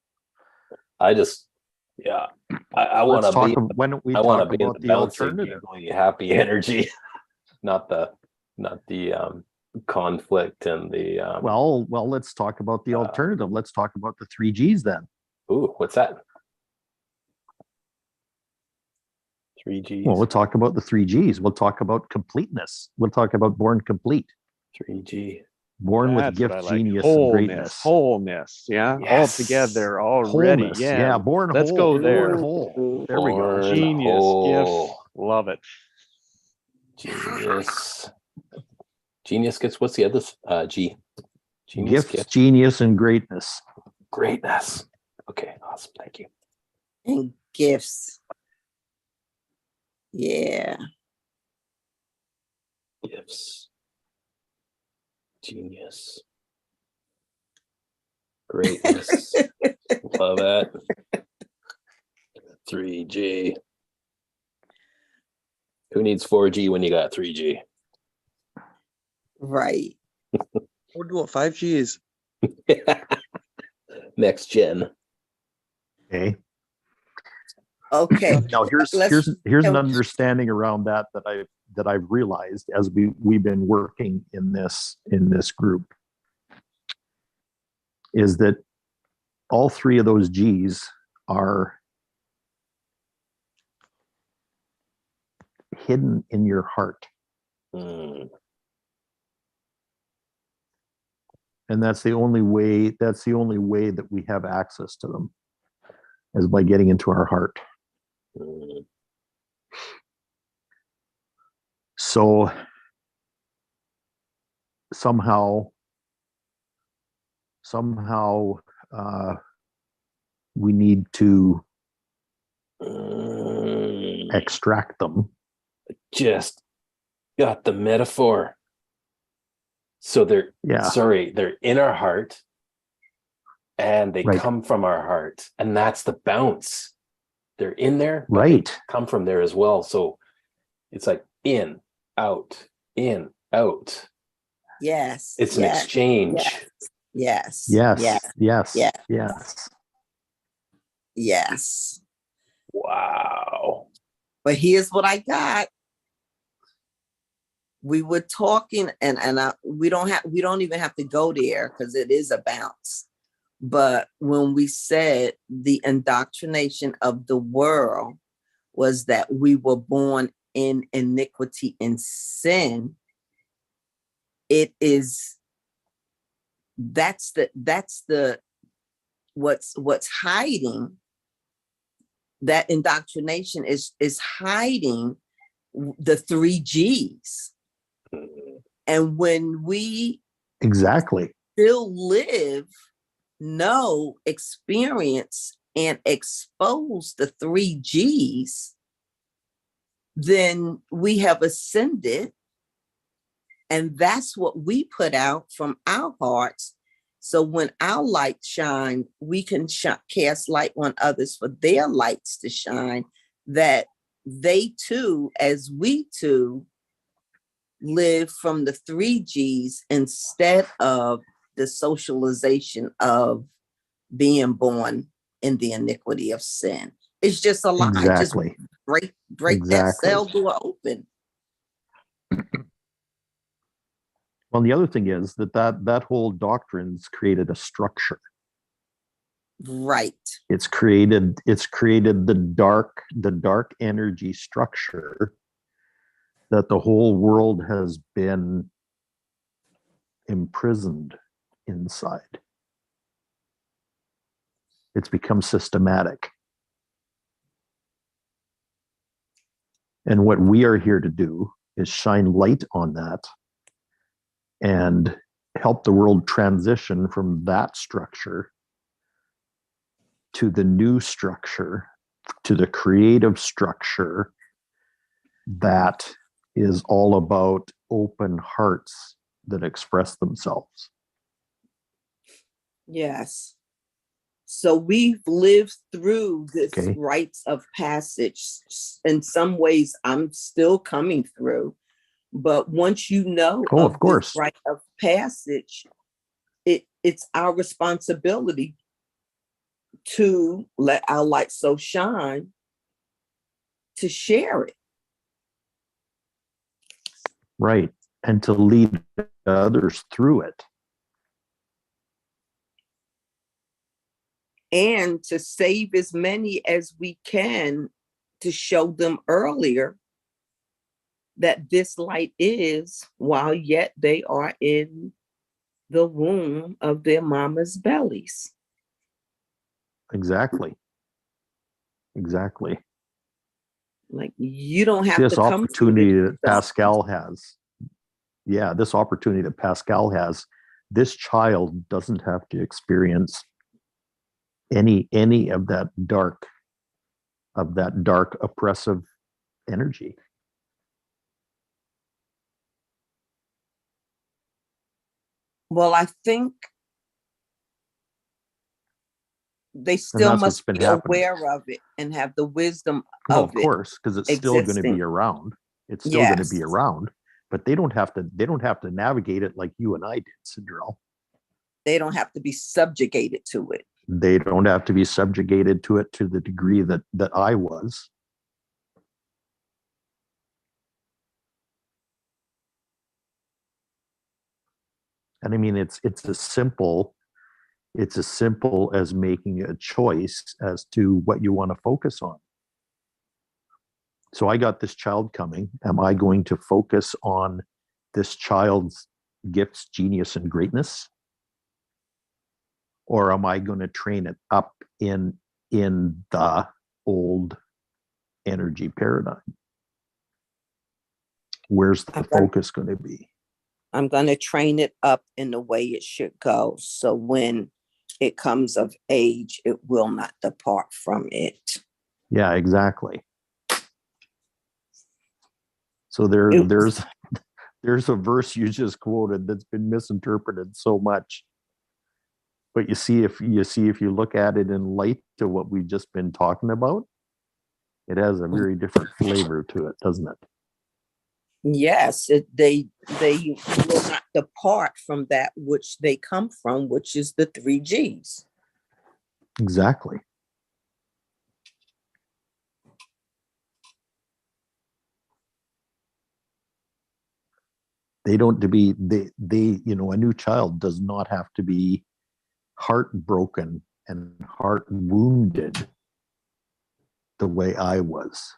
I just, yeah, I want to be. Why don't we I talk want to be in about the the bouncing, alternative? giggly, happy energy, not the conflict and the. Well, let's talk about the alternative. Let's talk about the 3 Gs then. Ooh, what's that? 3 Gs. Well, we'll talk about the 3 Gs. We'll talk about completeness. We'll talk about born complete. 3G. Born with That's gift, what I like. genius, and greatness. Wholeness, yeah, Yes. all together already. Wholeness. Yeah, born let's whole. go there. Born whole. There we go. Born Genius, whole. gifts, love it. Genius. Genius gets, what's the other? G. Genius Gifts, genius, and greatness. Greatness. Okay, awesome. Thank you. And gifts. Yeah. Gifts. Genius. Greatness. Love that. 3G. Who needs 4G when you got 3G? Right. I wonder what 5G is. Next gen. Okay. Now here's an understanding around that I've realized as we've been working in this group, is that all 3 of those G's are hidden in your heart. And that's the only way that we have access to them, is by getting into our heart. So somehow we need to extract them. Just got the metaphor. So they're in our heart, and they come from our heart, and that's the bounce. They're in there, but they come from there as well. So it's like in, out, in, out. Yes. It's an exchange. Yes. Yes, Yes. yes, Yeah. yes. Yes. Wow. But here's what I got. We were talking, and we don't even have to go there because it is a bounce. But when we said the indoctrination of the world was that we were born in iniquity and sin, it is that's the what's hiding. That indoctrination is hiding the 3 G's. And when we Exactly. still live, know, experience, and expose the 3 G's, then we have ascended. And that's what we put out from our hearts. So when our light shine, we can cast light on others for their lights to shine, that they too, as we too, live from the 3 G's instead of the socialization of being born in the iniquity of sin. It's just a lie. Exactly. Just break that Exactly. cell door open. Well, the other thing is that whole doctrine's created a structure. Right. It's created the dark energy structure that the whole world has been imprisoned inside. It's become systematic. And what we are here to do is shine light on that and help the world transition from that structure to the new structure, to the creative structure that is all about open hearts that express themselves. Yes. So we've lived through this Okay. rites of passage. In some ways, I'm still coming through. But once you know Oh, of of course. this rite of passage, it's our responsibility to let our light so shine, to share it. Right. And to lead others through it. And to save as many as we can, to show them earlier that this light is, while yet they are in the womb of their mama's bellies. Exactly. Exactly. Like, you don't have This to come through opportunity this that stuff. Pascal has. Yeah, this opportunity that Pascal has, this child doesn't have to experience any of that dark oppressive energy. Well, I think they And still that's what's must been be happening. aware of it and have the wisdom Well, of of it course, because it's still going to be existing. around. It's still going to be Yes. around, but they don't have to navigate it like you and I did, Cinderella. They don't have to be subjugated to it. They don't have to be subjugated to it to the degree that I was. And I mean, it's as simple as making a choice as to what you want to focus on. So I got this child coming. Am I going to focus on this child's gifts, genius, and greatness? Or am I going to train it up in the old energy paradigm? Where's the focus going to be? I'm going to train it up in the way it should go. So when it comes of age, it will not depart from it. Yeah, exactly. So there's a verse you just quoted that's been misinterpreted so much. But you see if you look at it in light to what we've just been talking about, it has a very different flavor to it, doesn't it? Yes, they will not depart from that which they come from, which is the three G's. Exactly. They don't to be they you know, a new child does not have to be heartbroken and heart wounded the way I was.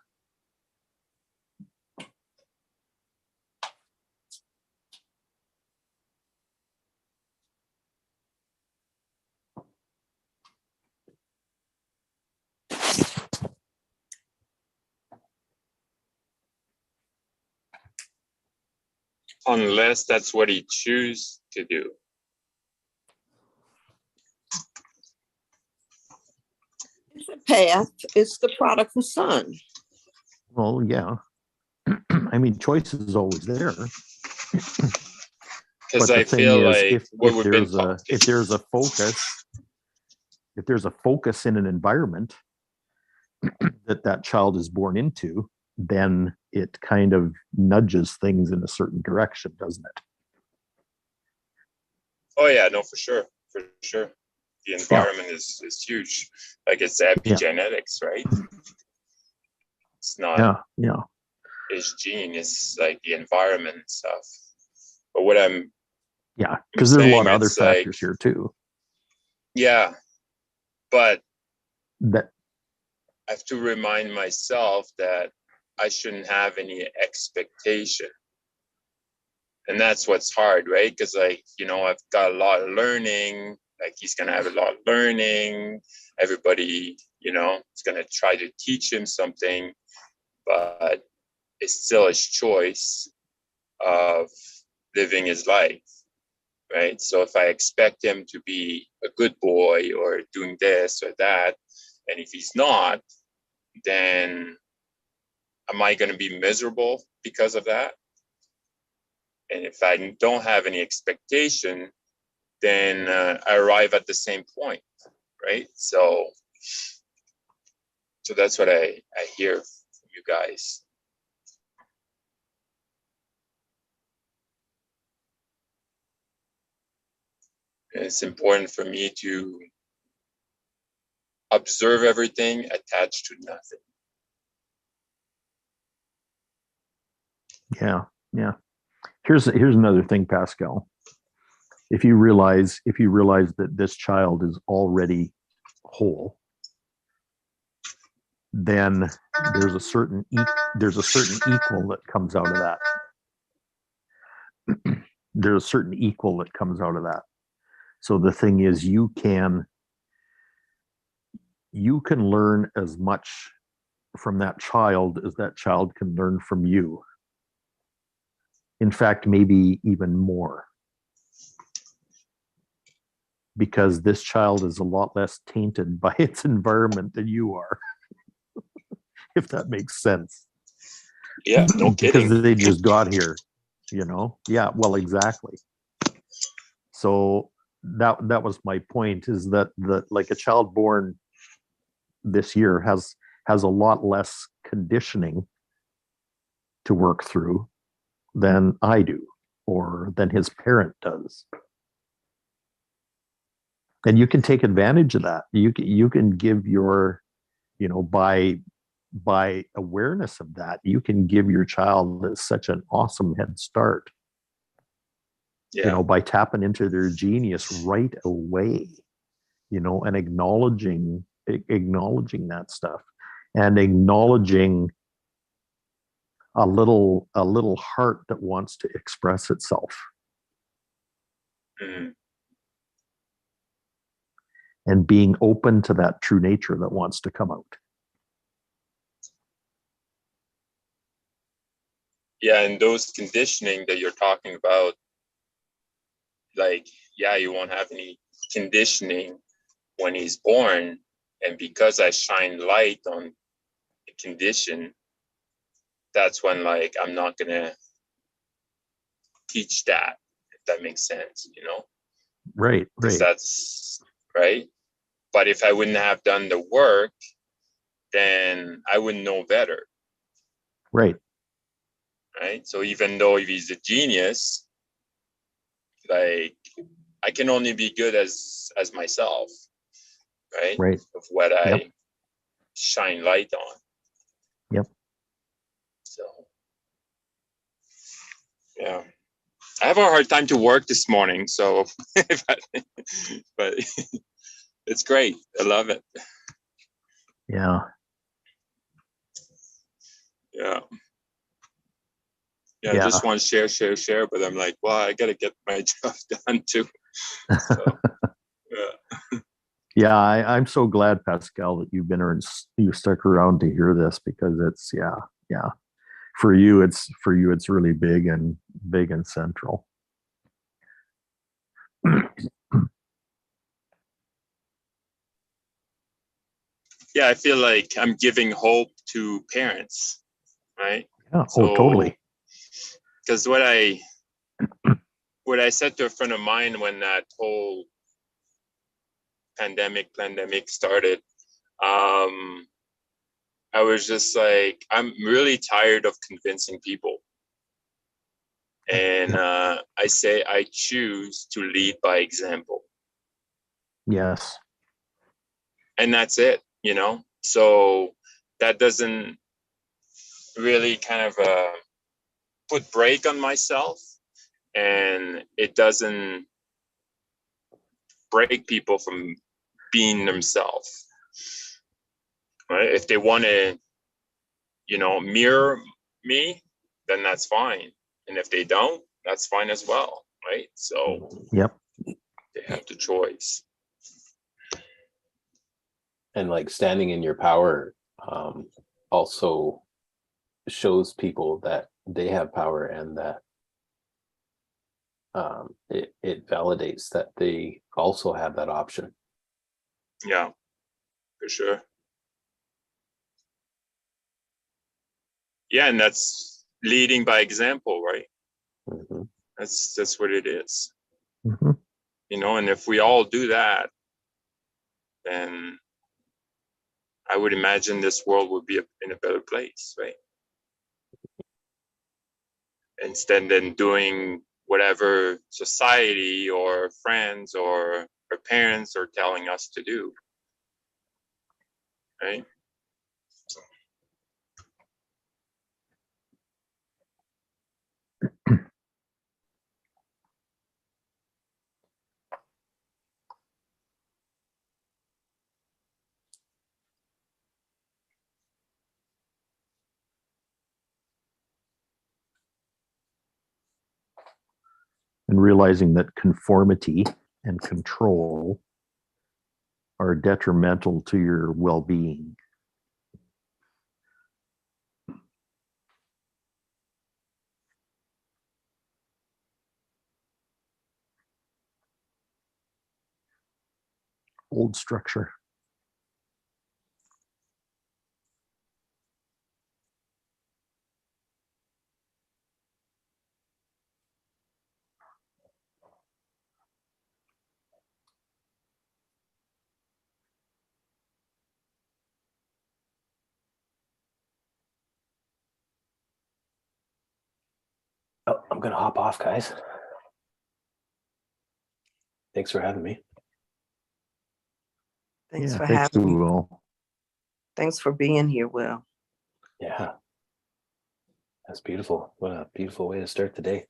Unless that's what he chooses to do. It's a path. It's the prodigal son. Well, yeah. I mean, choice is always there. Because But the I thing feel is, like what we've been talking. if there's a focus in an environment that child is born into, then it kind of nudges things in a certain direction, doesn't it? Oh yeah, no, for sure. The environment is huge. Like it's epigenetics, right? It's not his gene, it's like the environment and stuff. But what I'm because there's a lot of saying, other it's factors like, here too. Yeah, but That I have to remind myself that I shouldn't have any expectation. And that's what's hard, right? Because like, you know, I've got a lot of learning, like he's gonna have a lot of learning. Everybody, you know, is gonna try to teach him something, but it's still his choice of living his life, right? So if I expect him to be a good boy or doing this or that, and if he's not, then am I going to be miserable because of that? And if I don't have any expectation, then I arrive at the same point, right? So that's what I hear from you guys. And it's important for me to observe everything, attached to nothing. yeah. Here's another thing, Pascal. If you realize that this child is already whole, then there's a certain equal that comes out of that. There's a certain equal that comes out of that. So the thing is, you can learn as much from that child as that child can learn from you. In fact, maybe even more. Because this child is a lot less tainted by its environment than you are. If that makes sense. Yeah, no kidding. Because they just got here, you know? Yeah, well, exactly. So that was my point, is that like a child born this year has a lot less conditioning to work through than I do, or than his parent does. And you can take advantage of that. You can give your, you know, by awareness of that, you can give your child such an awesome head start. You know, by tapping into their genius right away, you know, and acknowledging that stuff, and acknowledging a little heart that wants to express itself. Mm-hmm. And being open to that true nature that wants to come out. Yeah, and those conditioning that you're talking about, like, yeah, you won't have any conditioning when he's born. And because I shine light on the condition, that's when, like, I'm not gonna teach that, if that makes sense, you know? Right. That's right. But if I wouldn't have done the work, then I wouldn't know better. Right. right? So even though if he's a genius, like I can only be good as myself, right? Right. Of what I Yep. shine light on. Yep. So yeah, I have a hard time to work this morning, so but it's great. I love it. Yeah. Yeah. Yeah, I Yeah. just want to share, but I'm like, well, I gotta get my job done too. So yeah. Yeah, I'm so glad, Pascal, that you've been here and you stuck around to hear this, because it's yeah. For you, it's really big and central. Yeah, I feel like I'm giving hope to parents, right? Yeah. So, Oh, totally. because what I said to a friend of mine when that whole pandemic started, I was just like, I'm really tired of convincing people. And I say I choose to lead by example. Yes. And that's it, you know? So that doesn't really kind of put brake on myself, and it doesn't break people from being themselves, right? If they want to, mirror me, then that's fine. And if they don't, that's fine as well, right? So Yep. they have the choice. And like standing in your power also shows people that they have power, and that it validates that they also have that option. Yeah, for sure. Yeah, and that's leading by example, right? Mm-hmm. That's what it is. Mm-hmm. And if we all do that, then I would imagine this world would be in a better place, right? Instead than doing whatever society or friends or our parents are telling us to do, right? And realizing that conformity and control are detrimental to your well-being. Old structure. Oh, I'm gonna hop off, guys. Thanks for having me. Thanks for Thanks, having me. Will. Thanks for being here, Will. Yeah, that's beautiful. What a beautiful way to start the day.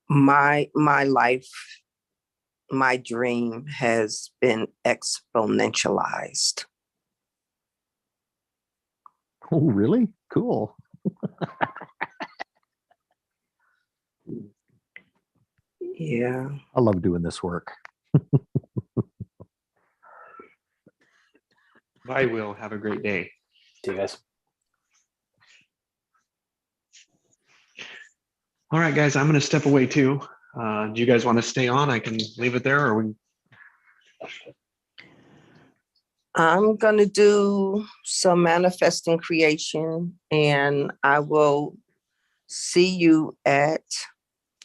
My life, my dream has been exponentialized. Oh, really? Cool. Yeah. I love doing this work. Bye, Will. Have a great day. See you guys. All right, guys, I'm going to step away too. Do you guys want to stay on? I can leave it there, or we. I'm going to do some manifesting creation, and I will see you at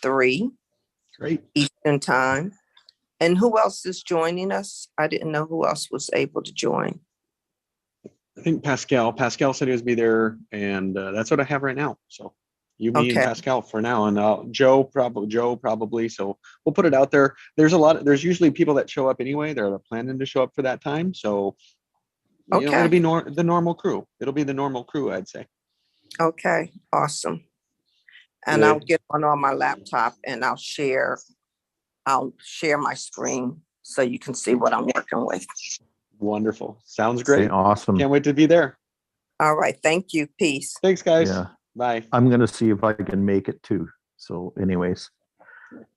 3 Great. Eastern time. And who else is joining us? I didn't know who else was able to join. I think Pascal said he was be there, and that's what I have right now. So you, me, and Okay. Pascal for now, and Joe probably. So we'll put it out there. There's usually people that show up anyway. They're planning to show up for that time. So you know, Okay. it'll be the normal crew. It'll be the normal crew, I'd say. Okay. Awesome. And I'll Good. get one on my laptop and I'll share my screen so you can see what I'm working with. Wonderful. Sounds Okay, great. awesome. Can't wait to be there. All right. Thank you. Peace. Thanks, guys. Yeah. Bye. I'm going to see if I can make it too. So anyways,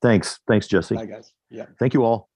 thanks, Jesse. Bye, guys. Yeah. Thank you all.